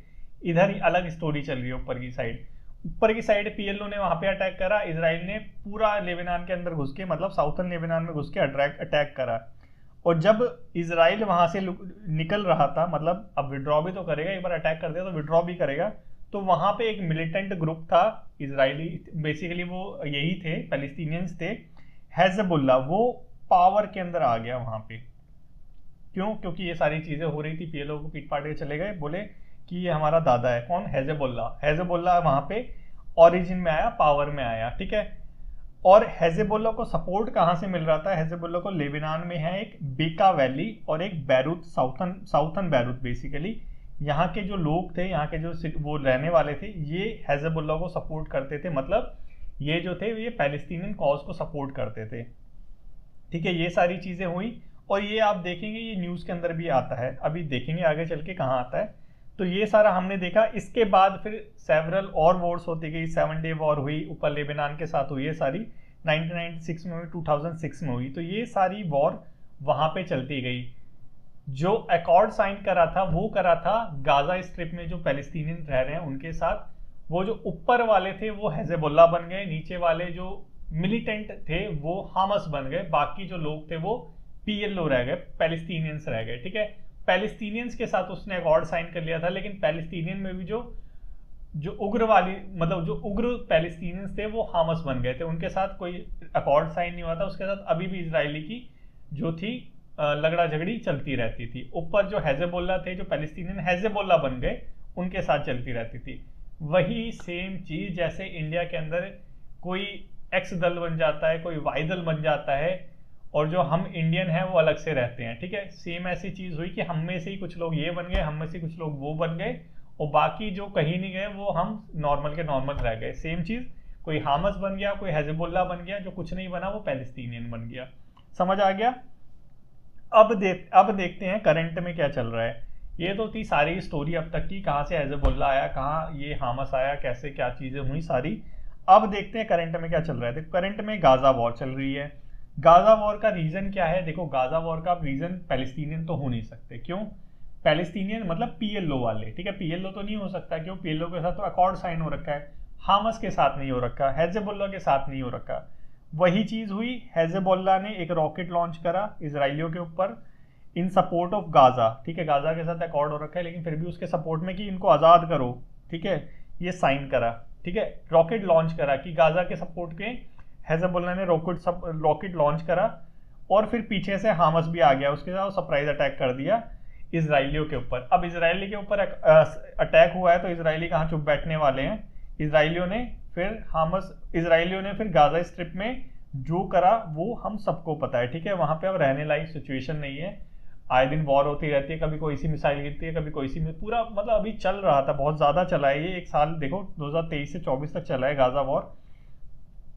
इधर ही अलग स्टोरी चल रही है। ऊपर की साइड पीएलओ ने वहां पे अटैक करा, इजराइल ने पूरा लेबनान के अंदर घुस के, मतलब साउथर्न लेबनान में घुस के अटैक करा। और जब इजराइल वहां से निकल रहा था, मतलब अब विड्रॉ भी तो करेगा, एक बार अटैक कर दिया तो विड्रॉ भी करेगा, तो वहां पे एक मिलिटेंट ग्रुप था इजरायली, बेसिकली वो यही थे, पैलेस्टीनियंस थे, हिजबुल्लाह, वो पावर के अंदर आ गया वहां पे। क्यों? क्योंकि ये सारी चीजें हो रही थी, पीएलओ को पीट पाट के चले गए, बोले कि ये हमारा दादा है। कौन? हिजबुल्लाह वहां पे ओरिजिन में आया, पावर में आया। ठीक है, और हिजबुल्लाह को सपोर्ट कहां से मिल रहा था? हिजबुल्लाह को लेबनान में है एक बेका वैली और एक बैरूत, साउथर्न बैरूत, बेसिकली यहाँ के जो लोग थे, यहाँ के जो वो रहने वाले थे, ये हिजबुल्लाह को सपोर्ट करते थे, मतलब ये जो थे ये पैलेस्टीनियन कॉज को सपोर्ट करते थे। ठीक है, ये सारी चीजें हुई और ये आप देखेंगे ये न्यूज के अंदर भी आता है, अभी देखेंगे आगे चल के कहाँ आता है। तो ये सारा हमने देखा। इसके बाद फिर सेवरल और वॉर्स होती गई, 7 डे वॉर हुई, ऊपर लेबनान के साथ हुई, ये सारी 1996 में हुई, 2006 में हुई। तो ये सारी वॉर वहां पे चलती गई। जो अकॉर्ड साइन करा था वो करा था गाजा स्ट्रिप में जो पैलेस्टीनियन रह रहे हैं उनके साथ। वो जो ऊपर वाले थे वो हिजबुल्लाह बन गए, नीचे वाले जो मिलिटेंट थे वो हामस बन गए, बाकी जो लोग थे वो पीएलओ रह गए, पैलेस्टीनियंस रह गए। ठीक है, पैलेस्टीनियंस के साथ उसने अकॉर्ड साइन कर लिया था, लेकिन पैलेस्टीनियन में भी जो उग्रवादी, मतलब जो उग्र पैलेस्टीनियंस थे वो हामस बन गए थे, उनके साथ कोई अकॉर्ड साइन नहीं हुआ था। उसके साथ अभी भी इजरायली की जो थी लगड़ा झगड़ी चलती रहती थी। ऊपर जो हिजबुल्लाह थे, जो पैलेस्टीनियन हिजबुल्लाह बन गए, उनके साथ चलती रहती थी। वही सेम चीज जैसे इंडिया के अंदर कोई एक्स दल बन जाता है, कोई वाई दल बन जाता है, और जो हम इंडियन हैं वो अलग से रहते हैं। ठीक है, सेम ऐसी चीज हुई कि हम में से ही कुछ लोग ये बन गए, हम में से कुछ लोग वो बन गए, और बाकी जो कहीं नहीं गए वो हम नॉर्मल के नॉर्मल रह गए। सेम चीज कोई हामस बन गया, कोई हेजबुल्ला बन गया, जो कुछ नहीं बना वो पैलेस्टीनियन बन गया। समझ आ गया? अब देखते हैं करंट में क्या चल रहा है। ये तो थी सारी स्टोरी अब तक की, कहाँ से हेजबुल्ला आया, कहाँ ये हामस आया, कैसे क्या चीज़ें हुई सारी। अब देखते हैं करंट में क्या चल रहा है। देखो करंट में गाजा वॉर चल रही है। गाजा वॉर का रीजन क्या है? देखो गाजा वॉर का रीजन पैलेस्टीनियन तो हो नहीं सकते। क्यों? पैलेस्टीनियन मतलब पीएलओ वाले, ठीक है, पीएलओ तो नहीं हो सकता। क्यों? पीएलओ के साथ तो अकॉर्ड साइन हो रखा है, हामस के साथ नहीं हो रखा, हेजबुल्ला के साथ नहीं हो रखा। वही चीज हुई, हेजबुल्ला ने एक रॉकेट लॉन्च करा इसराइलियों के ऊपर इन सपोर्ट ऑफ गाजा, ठीक है, गाजा के साथ अकॉर्ड हो रखा है, लेकिन फिर भी उसके सपोर्ट में कि इनको आज़ाद करो, ठीक है, ये साइन करा, ठीक है, रॉकेट लॉन्च करा कि गाजा के सपोर्ट के हेजबुल्ला ने रॉकेट लॉन्च करा, और फिर पीछे से हामस भी आ गया, उसके साथ सरप्राइज अटैक कर दिया इसराइलियों के ऊपर। अब इसराइली के ऊपर अटैक हुआ है तो इसराइली कहाँ चुप बैठने वाले हैं। इसराइलियों ने फिर गाजा स्ट्रिप में जो करा वो हम सबको पता है, ठीक है, वहां पे अब रहने लायक सिचुएशन नहीं है। आए दिन वॉर होती रहती है, कभी कोई सी मिसाइल गिरती है, कभी कोई सी, पूरा मतलब अभी चल रहा था, बहुत ज्यादा चला है ये एक साल। देखो 2023 से 24 तक चला है गाजा वॉर।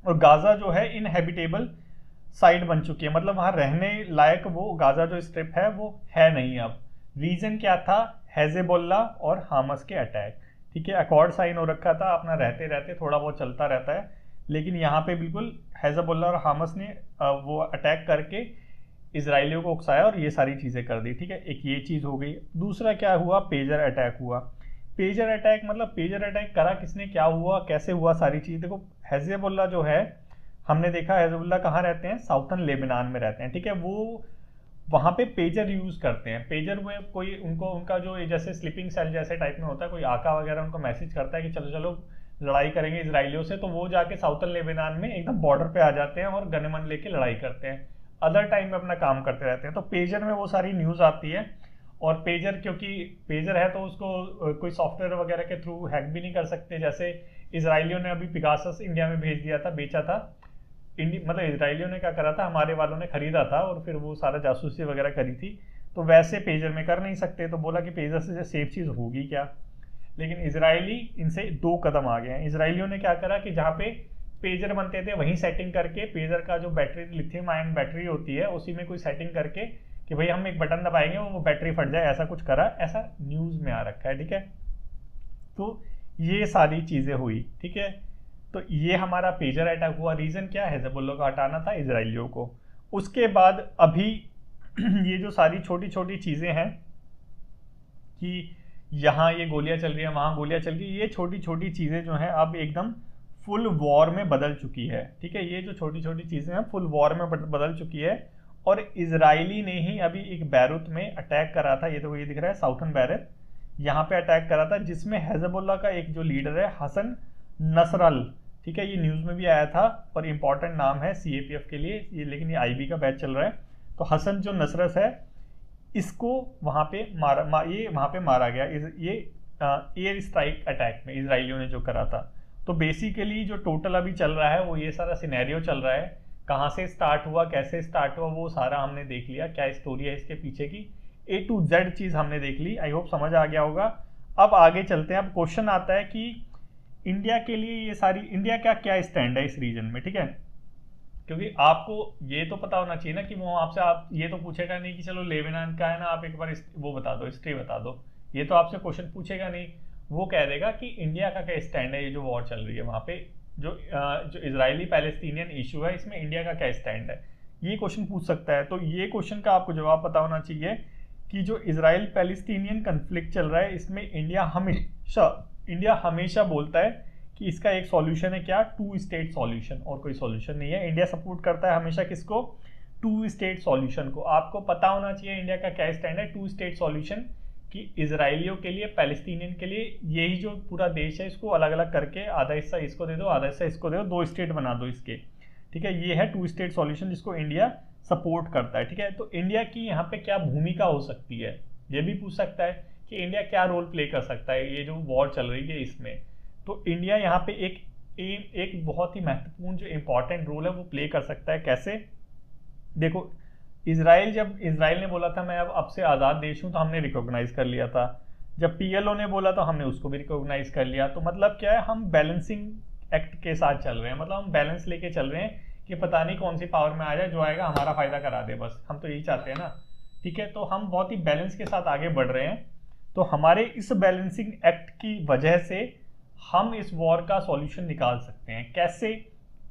और गाजा जो है इनहेबिटेबल साइट बन चुकी है, मतलब वहां रहने लायक वो गाजा जो स्ट्रिप है वो है नहीं अब। रीजन क्या था? हेजबुल्ला और हामस के अटैक, ठीक है, अकॉर्ड साइन हो रखा था, अपना रहते रहते थोड़ा बहुत चलता रहता है, लेकिन यहाँ पे बिल्कुल हेजबुल्ला और हामस ने वो अटैक करके इसराइलियों को उकसाया और ये सारी चीज़ें कर दी, ठीक है, एक ये चीज़ हो गई। दूसरा क्या हुआ? पेजर अटैक हुआ। पेजर अटैक मतलब पेजर अटैक करा किसने, क्या हुआ, कैसे हुआ, सारी चीज़ देखो। हेजबुल्ला जो है, हमने देखा हेजबुल्ला कहाँ रहते हैं, साउथर्न लेबनान में रहते हैं, ठीक है, वो वहाँ पे पेजर यूज करते हैं। पेजर में कोई उनका जो जैसे स्लीपिंग सेल जैसे टाइप में होता है, कोई आका वगैरह उनको मैसेज करता है कि चलो चलो लड़ाई करेंगे इसराइलियों से, तो वो जाके साउथर्न लेबनान में एकदम बॉर्डर पे आ जाते हैं और गनमन लेके लड़ाई करते हैं। अदर टाइम में अपना काम करते रहते हैं, तो पेजर में वो सारी न्यूज़ आती है। और पेजर, क्योंकि पेजर है तो उसको कोई सॉफ्टवेयर वगैरह के थ्रू हैक भी नहीं कर सकते। जैसे इसराइलियों ने अभी पिगासस इंडिया में भेज दिया था, बेचा था, मतलब इसराइलियों ने क्या करा था, हमारे वालों ने खरीदा था और फिर वो सारा जासूसी वगैरह करी थी, तो वैसे पेजर में कर नहीं सकते, तो बोला कि पेजर से सेफ चीज़ होगी क्या। लेकिन इसराइली इनसे 2 कदम आ गए हैं। इसराइलियों ने क्या करा कि जहाँ पे पेजर बनते थे वहीं सेटिंग करके, पेजर का जो बैटरी लिथियम आयन बैटरी होती है उसी में कोई सेटिंग करके कि भाई हम एक बटन दबाएंगे वो बैटरी फट जाए, ऐसा कुछ करा, ऐसा न्यूज़ में आ रखा है, ठीक है। तो ये सारी चीज़ें हुई, ठीक है। तो ये हमारा पेजर अटैक हुआ। रीज़न क्या है? हेजबुल्ला को हटाना था इसराइलियों को। उसके बाद अभी ये जो सारी छोटी छोटी चीज़ें हैं कि यहाँ ये गोलियां चल रही है, वहाँ गोलियां चल रही है, ये छोटी छोटी चीज़ें जो हैं अब एकदम फुल वॉर में बदल चुकी है, ठीक है। ये जो छोटी छोटी चीज़ें हैं फुल वॉर में बदल चुकी है। और इसराइली ने ही अभी एक बैरूत में अटैक करा था, ये तो ये दिख रहा है साउथर्न बैरूत, यहाँ पे अटैक करा था, जिसमें हेजबुल्ला का एक जो लीडर है हसन नसरल, ठीक है, ये न्यूज़ में भी आया था और इम्पॉर्टेंट नाम है सीएपीएफ के लिए ये, लेकिन ये आईबी का बैच चल रहा है। तो हसन जो नसरस है, इसको वहाँ पे मारा गया, ये एयर स्ट्राइक अटैक में इसराइलियों ने जो करा था। तो बेसिकली जो टोटल अभी चल रहा है वो ये सारा सिनेरियो चल रहा है। कहाँ से स्टार्ट हुआ, कैसे स्टार्ट हुआ, वो सारा हमने देख लिया, क्या स्टोरी है इसके पीछे की, A to Z चीज़ हमने देख ली। आई होप समझ आ गया होगा। अब आगे चलते हैं। अब क्वेश्चन आता है कि इंडिया के लिए ये सारी, इंडिया का क्या स्टैंड है इस रीजन में, ठीक है, क्योंकि आपको ये तो पता होना चाहिए ना कि वो आपसे, आप ये तो पूछेगा नहीं कि चलो लेबनान का है ना, आप एक बार वो बता दो, हिस्ट्री बता दो, ये तो आपसे क्वेश्चन पूछेगा नहीं। वो कह देगा कि इंडिया का क्या स्टैंड है, ये जो वॉर चल रही है वहाँ पे, जो इजरायली पैलेस्टीनियन इशू है, इसमें इंडिया का क्या स्टैंड है, ये क्वेश्चन पूछ सकता है। तो ये क्वेश्चन का आपको जवाब पता होना चाहिए कि जो इजराइल पैलेस्टीनियन कन्फ्लिक्ट चल रहा है, इसमें इंडिया हमेशा बोलता है कि इसका एक सॉल्यूशन है क्या, 2 स्टेट सॉल्यूशन, और कोई सॉल्यूशन नहीं है। इंडिया सपोर्ट करता है हमेशा किसको, 2 स्टेट सॉल्यूशन को। आपको पता होना चाहिए इंडिया का क्या स्टैंड है 2 स्टेट सॉल्यूशन, कि इजराइलियों के लिए, पैलेस्टीनियन के लिए, यही जो पूरा देश है इसको अलग अलग करके आधा हिस्सा इसको दे दो, आधा हिस्सा इसको दे दो, 2 स्टेट बना दो इसके, ठीक है। ये है 2 स्टेट सॉल्यूशन जिसको इंडिया सपोर्ट करता है, ठीक है। तो इंडिया की यहाँ पे क्या भूमिका हो सकती है, ये भी पूछ सकता है कि इंडिया क्या रोल प्ले कर सकता है ये जो वॉर चल रही है इसमें। तो इंडिया यहाँ पे एक बहुत ही महत्वपूर्ण जो इंपॉर्टेंट रोल है वो प्ले कर सकता है। कैसे? देखो, जब इजराइल ने बोला था मैं अब से आज़ाद देश हूँ, तो हमने रिकॉग्नाइज कर लिया था। जब पीएलओ ने बोला तो हमने उसको भी रिकॉग्नाइज कर लिया। तो मतलब क्या है, हम बैलेंसिंग एक्ट के साथ चल रहे हैं, मतलब हम बैलेंस लेके चल रहे हैं कि पता नहीं कौन सी पावर में आ जाए, जो आएगा हमारा फायदा करा दे, बस हम तो यही चाहते हैं ना। ठीक है, तो हम बहुत ही बैलेंस के साथ आगे बढ़ रहे हैं। तो हमारे इस बैलेंसिंग एक्ट की वजह से हम इस वॉर का सॉल्यूशन निकाल सकते हैं। कैसे?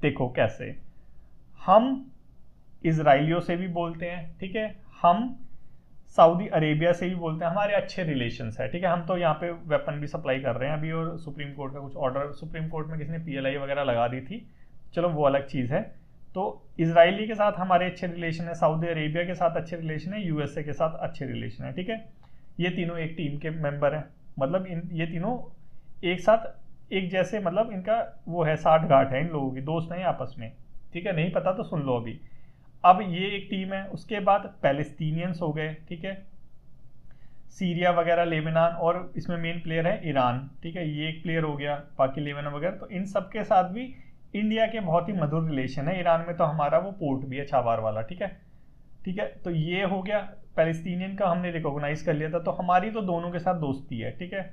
देखो कैसे। हम इजराइलियों से भी बोलते हैं, ठीक है, हम सऊदी अरेबिया से भी बोलते हैं, हमारे अच्छे रिलेशंस है, ठीक है। हम तो यहाँ पे वेपन भी सप्लाई कर रहे हैं अभी, और सुप्रीम कोर्ट का कुछ ऑर्डर, सुप्रीम कोर्ट में किसी ने PLI वगैरह लगा दी थी, चलो वो अलग चीज़ है। तो इजरायली के साथ हमारे अच्छे रिलेशन है, सऊदी अरेबिया के साथ अच्छे रिलेशन है, USA के साथ अच्छे रिलेशन है, ठीक है। ये तीनों एक टीम के मेंबर हैं, मतलब ये तीनों एक साथ एक जैसे, मतलब इनका वो है, साठ गांठ है इन लोगों की, दोस्त हैं आपस में, ठीक है। नहीं पता तो सुन लो अभी। अब ये एक टीम है। उसके बाद पैलेस्टीनियंस हो गए, ठीक है, सीरिया वगैरह, लेबनान, और इसमें मेन प्लेयर है ईरान, ठीक है, ये एक प्लेयर हो गया, बाकी लेबनान वगैरह। तो इन सब के साथ भी इंडिया के बहुत ही मधुर रिलेशन है। ईरान में तो हमारा वो पोर्ट भी है, छाबार वाला, ठीक है, ठीक है। तो ये हो गया, पैलेस्टीनियन का हमने रिकॉग्नाइज कर लिया था। तो हमारी तो दोनों के साथ दोस्ती है, ठीक है।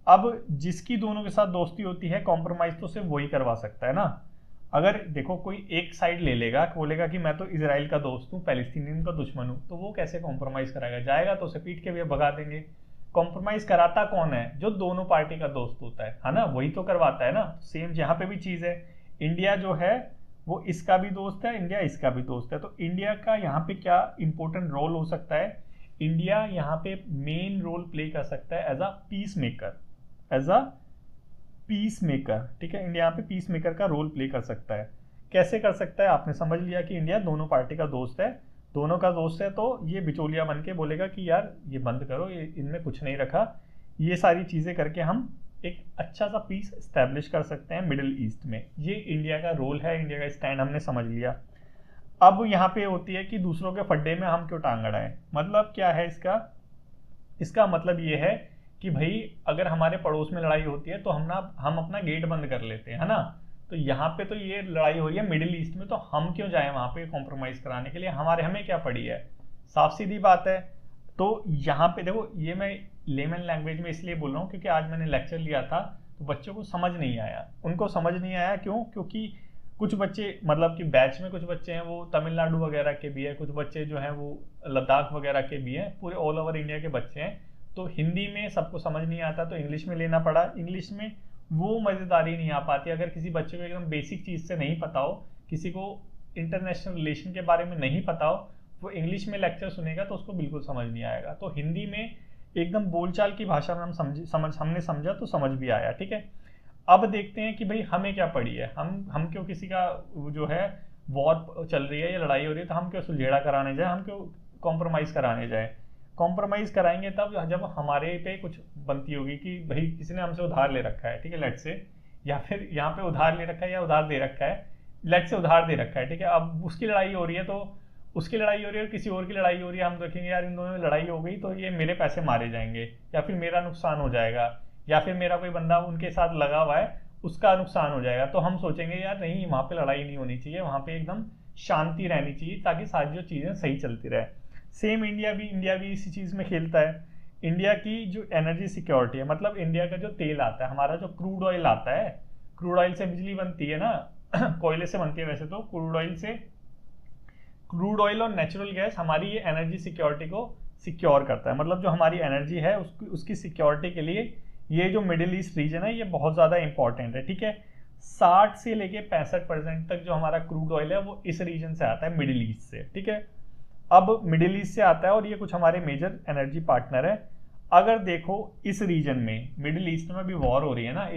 अब जिसकी दोनों के साथ दोस्ती होती है, कॉम्प्रोमाइज तो सिर्फ वही करवा सकता है ना। अगर देखो कोई एक साइड ले लेगा, बोलेगा कि मैं तो इजराइल का दोस्त हूँ, पैलेस्टीनियन का दुश्मन हूँ, तो वो कैसे कॉम्प्रोमाइज कराएगा? जाएगा तो उसे पीट के भी भगा देंगे। कॉम्प्रोमाइज कराता कौन है? जो दोनों पार्टी का दोस्त होता है ना, वही तो करवाता है ना। सेम यहाँ पे भी चीज है, इंडिया जो है वो इसका भी दोस्त है, इंडिया इसका भी दोस्त है। तो इंडिया का यहाँ पे क्या इंपॉर्टेंट रोल हो सकता है? इंडिया यहाँ पे मेन रोल प्ले कर सकता है as a peace maker, as a peace maker, ठीक है। इंडिया यहाँ पे पीस मेकर का रोल प्ले कर सकता है। कैसे कर सकता है? आपने समझ लिया कि इंडिया दोनों पार्टी का दोस्त है, दोनों का दोस्त है, तो ये बिचौलिया बन के बोलेगा कि यार ये बंद करो, ये इनमें कुछ नहीं रखा। ये सारी चीज़ें करके हम एक अच्छा सा पीस स्टैब्लिश कर सकते हैं मिडिल ईस्ट में। ये इंडिया का रोल है, इंडिया का स्टैंड हमने समझ लिया। अब यहाँ पे होती है कि दूसरों के फड्डे में हम क्यों टांग अड़ाएं। मतलब क्या है इसका? इसका मतलब ये है कि भाई अगर हमारे पड़ोस में लड़ाई होती है तो हम अपना गेट बंद कर लेते हैं, है ना। तो यहाँ पे तो ये लड़ाई हो रही है मिडिल ईस्ट में, तो हम क्यों जाएं वहां पे कॉम्प्रोमाइज कराने के लिए? हमें क्या पड़ी है? साफ सीधी बात है। तो यहाँ पे देखो, ये मैं लेमन लैंग्वेज में इसलिए बोल रहा हूँ क्योंकि आज मैंने लेक्चर लिया था तो बच्चों को समझ नहीं आया। उनको समझ नहीं आया क्यों? क्योंकि कुछ बच्चे, मतलब कि बैच में कुछ बच्चे हैं वो तमिलनाडु वगैरह के भी है, कुछ बच्चे जो हैं वो लद्दाख वगैरह के भी हैं, पूरे ऑल ओवर इंडिया के बच्चे हैं। तो हिंदी में सबको समझ नहीं आता तो इंग्लिश में लेना पड़ा। इंग्लिश में वो मज़ेदारी नहीं आ पाती। अगर किसी बच्चे को एकदम बेसिक चीज़ से नहीं पता हो, किसी को इंटरनेशनल रिलेशन के बारे में नहीं पता हो, वो इंग्लिश में लेक्चर सुनेगा तो उसको बिल्कुल समझ नहीं आएगा। तो हिंदी में एकदम बोलचाल की भाषा में हमने समझा तो समझ भी आया, ठीक है। अब देखते हैं कि भाई हमें क्या पड़ी है, हम क्यों किसी का जो है वॉर चल रही है या लड़ाई हो रही है तो हम क्यों सुलझेड़ा कराने जाए, हम क्यों कॉम्प्रोमाइज़ कराने जाए। कॉम्प्रोमाइज़ कराएंगे तब जब हमारे पे कुछ बनती होगी कि भाई किसी ने हमसे उधार ले रखा है, ठीक है, लेट से, या फिर यहाँ पे उधार ले रखा है या उधार दे रखा है, लेट से उधार दे रखा है, ठीक है। अब उसकी लड़ाई हो रही है, तो उसकी लड़ाई हो रही है और किसी और की लड़ाई हो रही है, हम देखेंगे यार इन दोनों में लड़ाई हो गई तो ये मेरे पैसे मारे जाएंगे या फिर मेरा नुकसान हो जाएगा, या फिर मेरा कोई बंदा उनके साथ लगा हुआ है उसका नुकसान हो जाएगा। तो हम सोचेंगे यार नहीं, वहाँ पे लड़ाई नहीं होनी चाहिए, वहाँ पे एकदम शांति रहनी चाहिए ताकि सारी जो चीज़ें सही चलती रहे। सेम इंडिया भी इसी चीज़ में खेलता है। इंडिया की जो एनर्जी सिक्योरिटी है, मतलब इंडिया का जो तेल आता है, हमारा जो क्रूड ऑयल आता है, क्रूड ऑयल से बिजली बनती है ना कोयले से बनती है वैसे तो, क्रूड ऑयल और नेचुरल गैस हमारी ये एनर्जी सिक्योरिटी को सिक्योर करता है। मतलब जो हमारी एनर्जी है उसकी सिक्योरिटी के लिए ये जो मिडिल ईस्ट रीजन है ये बहुत ज़्यादा इंपॉर्टेंट है, ठीक है। 60 से लेके 65% तक जो हमारा क्रूड ऑयल है वो इस रीजन से आता है, मिडिल ईस्ट से, ठीक है। अब मिडिल ईस्ट से आता है और ये कुछ हमारे मेजर एनर्जी पार्टनर है। अगर देखो इस रीजन में मिडिल ईस्ट में भी वॉर हो रही है ना,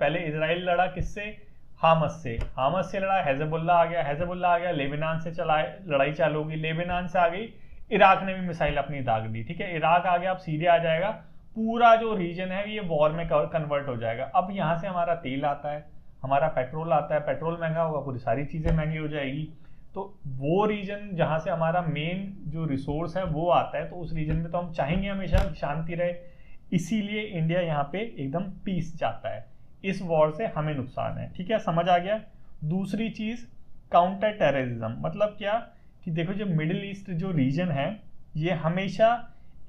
पहले इजराइल लड़ा किससे? हामस से लड़ा, हेजबुल्ला आ गया, लेबनान से लड़ाई चालू होगी, लेबनान से आ गई, इराक ने भी मिसाइल अपनी दाग दी, ठीक है, इराक आ गया, अब सीरिया आ जाएगा, पूरा जो रीजन है ये वॉर में कन्वर्ट हो जाएगा। अब यहाँ से हमारा तेल आता है, हमारा पेट्रोल आता है, पेट्रोल महंगा होगा, पूरी सारी चीज़ें महंगी हो जाएगी। तो वो रीजन जहाँ से हमारा मेन जो रिसोर्स है वो आता है, तो उस रीजन में तो हम चाहेंगे हमेशा शांति रहे, इसीलिए इंडिया यहाँ पे एकदम पीस चाहता है। इस वॉर से हमें नुकसान है, ठीक है, समझ आ गया। दूसरी चीज़ काउंटर टेररिज्म, मतलब क्या कि देखो जो मिडिल ईस्ट जो रीजन है ये हमेशा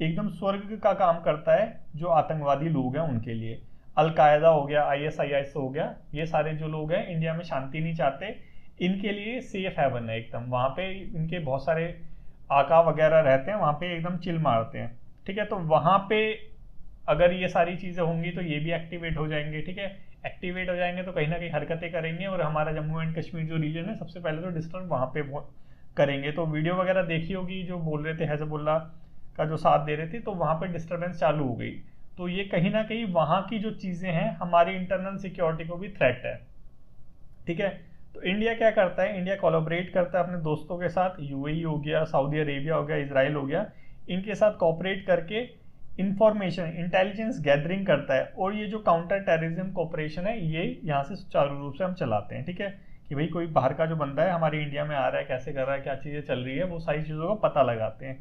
एकदम स्वर्ग का काम करता है जो आतंकवादी लोग हैं उनके लिए। अलकायदा हो गया, ISIS हो गया, ये सारे जो लोग हैं इंडिया में शांति नहीं चाहते, इनके लिए सेफ हेवन है एकदम। वहाँ पे इनके बहुत सारे आका वगैरह रहते हैं, वहाँ पे एकदम चिल मारते हैं, ठीक है। तो वहाँ पे अगर ये सारी चीज़ें होंगी तो ये भी एक्टिवेट हो जाएंगे, ठीक है। एक्टिवेट हो जाएंगे तो कहीं ना कहीं हरकतें करेंगे, और हमारा जम्मू एंड कश्मीर जो रीजन है सबसे पहले तो डिस्टर्ब वहाँ पे करेंगे। तो वीडियो वगैरह देखी होगी, जो बोल रहे थे हिजबुल्लाह का जो साथ दे रहे थे, तो वहाँ पे डिस्टर्बेंस चालू हो गई। तो ये कहीं ना कहीं वहाँ की जो चीज़ें हैं हमारी इंटरनल सिक्योरिटी को भी थ्रेट है, ठीक है। तो इंडिया क्या करता है, इंडिया कोलैबोरेट करता है अपने दोस्तों के साथ, UAE हो गया, सऊदी अरेबिया हो गया, इजराइल हो गया, इनके साथ कोऑपरेट करके इंफॉर्मेशन इंटेलिजेंस गैदरिंग करता है। और ये जो काउंटर टेररिज्म कोऑपरेशन है ये यहाँ से सुचारू रूप से हम चलाते हैं, ठीक है। कि भाई कोई बाहर का जो बंदा है हमारे इंडिया में आ रहा है, कैसे कर रहा है, क्या चीज़ें चल रही है, वो सारी चीज़ों का पता लगाते हैं।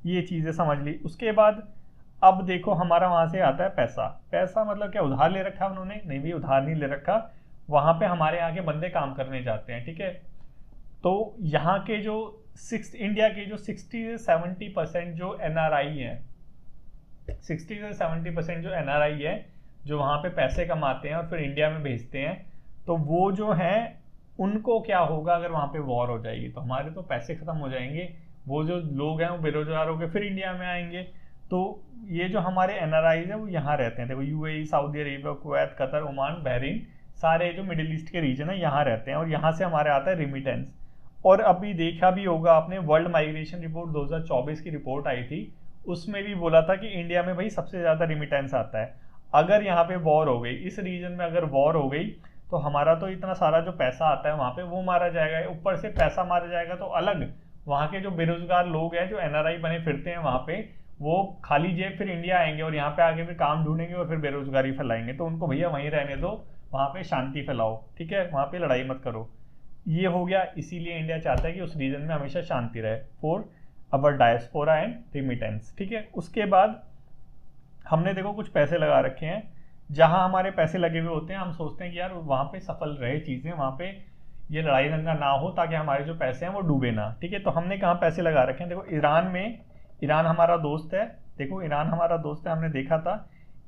ये चीज़ें समझ ली। उसके बाद अब देखो हमारा वहाँ से आता है पैसा। पैसा मतलब क्या, उधार ले रखा उन्होंने? नहीं भी, उधार नहीं ले रखा। वहाँ पे हमारे यहाँ के बंदे काम करने जाते हैं, ठीक है। तो यहाँ के जो इंडिया के जो 60 से 70% जो NRI हैं, 60 से 70% जो NRI है जो वहाँ पे पैसे कमाते हैं और फिर इंडिया में भेजते हैं, तो वो जो है उनको क्या होगा अगर वहाँ पे वॉर हो जाएगी, तो हमारे तो पैसे खत्म हो जाएंगे। वो जो लोग हैं वो बेरोजगार होकर फिर इंडिया में आएंगे। तो ये जो हमारे NRIs हैं वो यहाँ रहते हैं, देखो UAE, Saudi Arabia, Kuwait, Qatar, Oman, Bahrain, सारे जो मिडिल ईस्ट के रीजन है यहाँ रहते हैं, और यहाँ से हमारे आता है रिमिटेंस। और अभी देखा भी होगा आपने, वर्ल्ड माइग्रेशन रिपोर्ट 2024 की रिपोर्ट आई थी, उसमें भी बोला था कि इंडिया में भाई सबसे ज़्यादा रिमिटेंस आता है। अगर यहाँ पे वॉर हो गई, इस रीजन में अगर वॉर हो गई, तो हमारा तो इतना सारा जो पैसा आता है वहाँ पे वो मारा जाएगा, ऊपर से पैसा मारा जाएगा तो अलग वहाँ के जो बेरोजगार लोग हैं जो NRI बने फिरते हैं वहाँ पे, वो खाली जेब फिर इंडिया आएंगे और यहाँ पे आके फिर काम ढूंढेंगे और फिर बेरोजगारी फैलाएंगे। तो उनको भैया वहीं रहने दो, वहाँ पे शांति फैलाओ, ठीक है, वहाँ पे लड़ाई मत करो। ये हो गया। इसीलिए इंडिया चाहता है कि उस रीजन में हमेशा शांति रहे, for our diaspora and remittance, ठीक है। उसके बाद हमने देखो कुछ पैसे लगा रखे हैं, जहाँ हमारे पैसे लगे हुए होते हैं हम सोचते हैं कि यार वहाँ पे सफल रहे चीज़ें, वहाँ पे ये लड़ाई दंगा ना हो, ताकि हमारे जो पैसे हैं वो डूबे ना, ठीक है। तो हमने कहाँ पैसे लगा रखे हैं, देखो ईरान में। ईरान हमारा दोस्त है, देखो ईरान हमारा दोस्त है, हमने देखा था।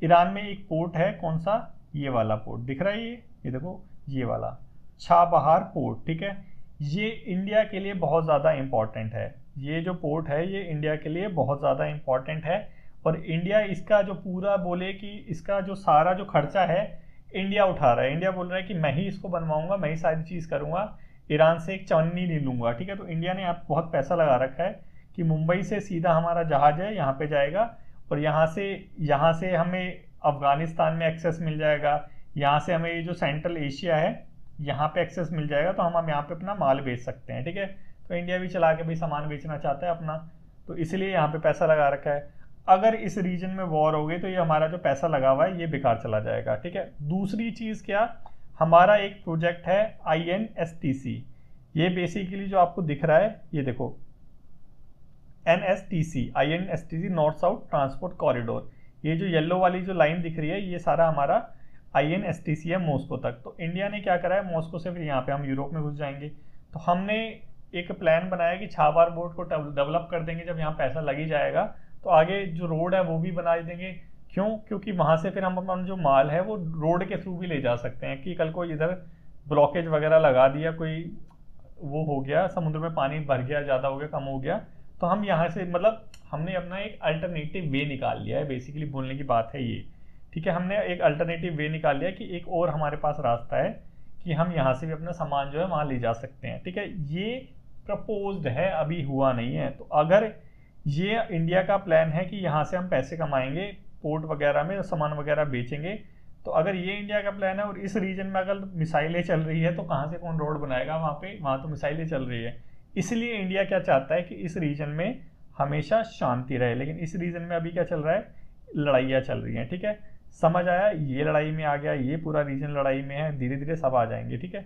ईरान में एक पोर्ट है, कौन सा, ये वाला पोर्ट दिख रहा है, ये देखो ये वाला छाबहार पोर्ट, ठीक है। ये इंडिया के लिए बहुत ज़्यादा इम्पॉर्टेंट है। ये जो पोर्ट है ये इंडिया के लिए बहुत ज़्यादा इम्पॉर्टेंट है, और इंडिया इसका जो पूरा बोले कि इसका जो सारा जो खर्चा है इंडिया उठा रहा है। इंडिया बोल रहा है कि मैं ही इसको बनवाऊंगा, मैं ही सारी चीज़ करूंगा, ईरान से एक चवन्नी नहीं लूंगा, ठीक है। तो इंडिया ने आप बहुत पैसा लगा रखा है कि मुंबई से सीधा हमारा जहाज है यहाँ पे जाएगा, और यहाँ से हमें अफगानिस्तान में एक्सेस मिल जाएगा, यहाँ से हमें ये जो सेंट्रल एशिया है यहाँ पे एक्सेस मिल जाएगा, तो हम यहाँ पे अपना माल बेच सकते हैं, ठीक है। तो इंडिया भी चला के भाई सामान बेचना चाहता है अपना, तो इसलिए यहाँ पे पैसा लगा रखा है। अगर इस रीजन में वॉर हो गई तो ये हमारा जो पैसा लगा हुआ है ये बेकार चला जाएगा, ठीक है। दूसरी चीज़ क्या, हमारा एक प्रोजेक्ट है INSTC। ये बेसिकली जो आपको दिख रहा है ये देखो INSTC north south transport corridor, ये जो येलो वाली जो लाइन दिख रही है ये सारा हमारा INSTC है मॉस्को तक। तो इंडिया ने क्या करा है, मॉस्को से फिर यहाँ पे हम यूरोप में घुस जाएंगे। तो हमने एक प्लान बनाया कि छाबहार बोर्ड को डेवलप कर देंगे, जब यहाँ पैसा लग ही जाएगा तो आगे जो रोड है वो भी बना देंगे। क्यों, क्योंकि वहाँ से फिर हम अपना जो माल है वो रोड के थ्रू भी ले जा सकते हैं, कि कल को इधर ब्लॉकेज वगैरह लगा दिया, कोई वो हो गया, समुद्र में पानी भर गया, ज़्यादा हो गया, कम हो गया, तो हम यहाँ से मतलब हमने अपना एक अल्टरनेटिव वे निकाल लिया है, बेसिकली बोलने की बात है ये, ठीक है। हमने एक अल्टरनेटिव वे निकाल लिया कि एक और हमारे पास रास्ता है कि हम यहाँ से भी अपना सामान जो है वहाँ ले जा सकते हैं, ठीक है। ये प्रपोज्ड है, अभी हुआ नहीं है। तो अगर ये इंडिया का प्लान है कि यहाँ से हम पैसे कमाएंगे, पोर्ट वगैरह में सामान वगैरह बेचेंगे, तो अगर ये इंडिया का प्लान है और इस रीजन में अगर मिसाइलें चल रही है तो कहाँ से कौन रोड बनाएगा वहाँ पे, वहाँ तो मिसाइलें चल रही है। इसलिए इंडिया क्या चाहता है कि इस रीजन में हमेशा शांति रहे, लेकिन इस रीजन में अभी क्या चल रहा है, लड़ाइयाँ चल रही हैं, ठीक है। समझ आया, ये लड़ाई में आ गया, ये पूरा रीजन लड़ाई में है, धीरे धीरे सब आ जाएंगे, ठीक है।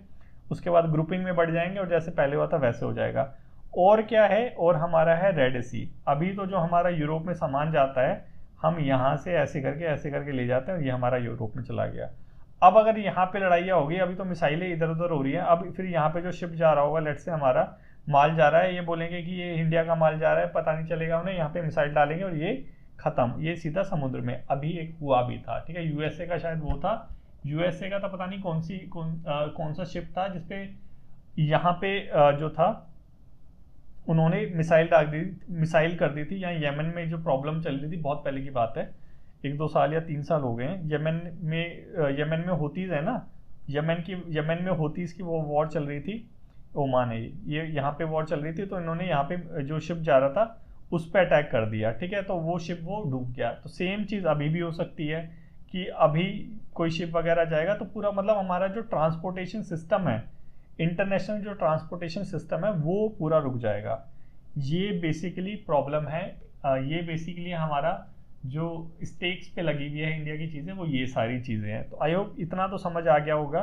उसके बाद ग्रुपिंग में बढ़ जाएंगे और जैसे पहले हुआ था वैसे हो जाएगा। और क्या है, और हमारा है रेड सी। अभी तो जो हमारा यूरोप में सामान जाता है हम यहाँ से ऐसे करके ले जाते हैं, और ये हमारा यूरोप में चला गया। अब अगर यहाँ पे लड़ाइयाँ होगी, अभी तो मिसाइलें इधर उधर हो रही हैं, अब फिर यहाँ पे जो शिप जा रहा होगा, लेट से हमारा माल जा रहा है, ये बोलेंगे कि ये इंडिया का माल जा रहा है, पता नहीं चलेगा उन्हें, यहाँ पे मिसाइल डालेंगे और ये खत्म, ये सीधा समुद्र में। अभी एक हुआ भी था, ठीक है, यूएसए का शायद वो था, यूएसए का था, पता नहीं कौन सा शिप था जिसपे यहाँ पे जो था उन्होंने मिसाइल कर दी थी। यहाँ यमन में जो प्रॉब्लम चल रही थी, बहुत पहले की बात है, 1-2 साल या 3 साल हो गए हैं। यमन में होतीज है ना, यमन में होतीज की वो वॉर चल रही थी, ओमान है ये, यहाँ पे वॉर चल रही थी, तो इन्होंने यहाँ पे जो शिप जा रहा था उस पर अटैक कर दिया, ठीक है, तो वो शिप वो डूब गया। तो सेम चीज़ अभी भी हो सकती है कि अभी कोई शिप वगैरह जाएगा तो पूरा मतलब हमारा जो ट्रांसपोर्टेशन सिस्टम है, इंटरनेशनल जो ट्रांसपोर्टेशन सिस्टम है वो पूरा रुक जाएगा। ये बेसिकली प्रॉब्लम है। ये बेसिकली हमारा जो स्टेक्स पे लगी हुई है इंडिया की चीज़ें, वो ये सारी चीज़ें हैं। तो आई होप इतना तो समझ आ गया होगा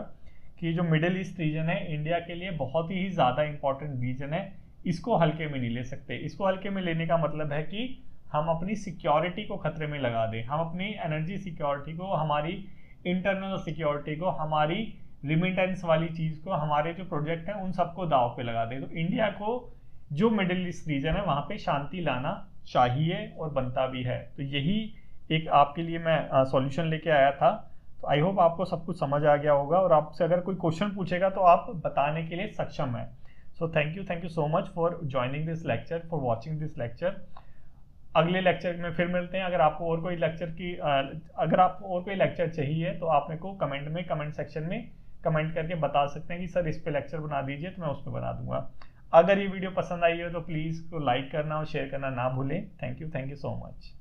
कि जो मिडिल ईस्ट रीजन है इंडिया के लिए बहुत ही ज़्यादा इंपॉर्टेंट रीजन है, इसको हल्के में नहीं ले सकते। इसको हल्के में लेने का मतलब है कि हम अपनी सिक्योरिटी को खतरे में लगा दें, हम अपनी एनर्जी सिक्योरिटी को, हमारी इंटरनल सिक्योरिटी को, हमारी रिमिटेंस वाली चीज़ को, हमारे जो प्रोजेक्ट हैं उन सबको दाव पे लगा दें। तो इंडिया को जो मिडिल ईस्ट रीजन है वहाँ पे शांति लाना चाहिए और बनता भी है। तो यही एक आपके लिए मैं सॉल्यूशन लेके आया था। तो आई होप आपको सब कुछ समझ आ गया होगा, और आपसे अगर कोई क्वेश्चन पूछेगा तो आप बताने के लिए सक्षम है। So thank you so much for joining this lecture, for watching this lecture. अगले लेक्चर में फिर मिलते हैं। अगर आपको और कोई लेक्चर चाहिए तो आप मेरे को कमेंट सेक्शन में कमेंट करके बता सकते हैं कि सर इस पे लेक्चर बना दीजिए, तो मैं उस पर बना दूंगा। अगर ये वीडियो पसंद आई हो तो प्लीज़ को लाइक करना और शेयर करना ना भूलें। Thank you so much.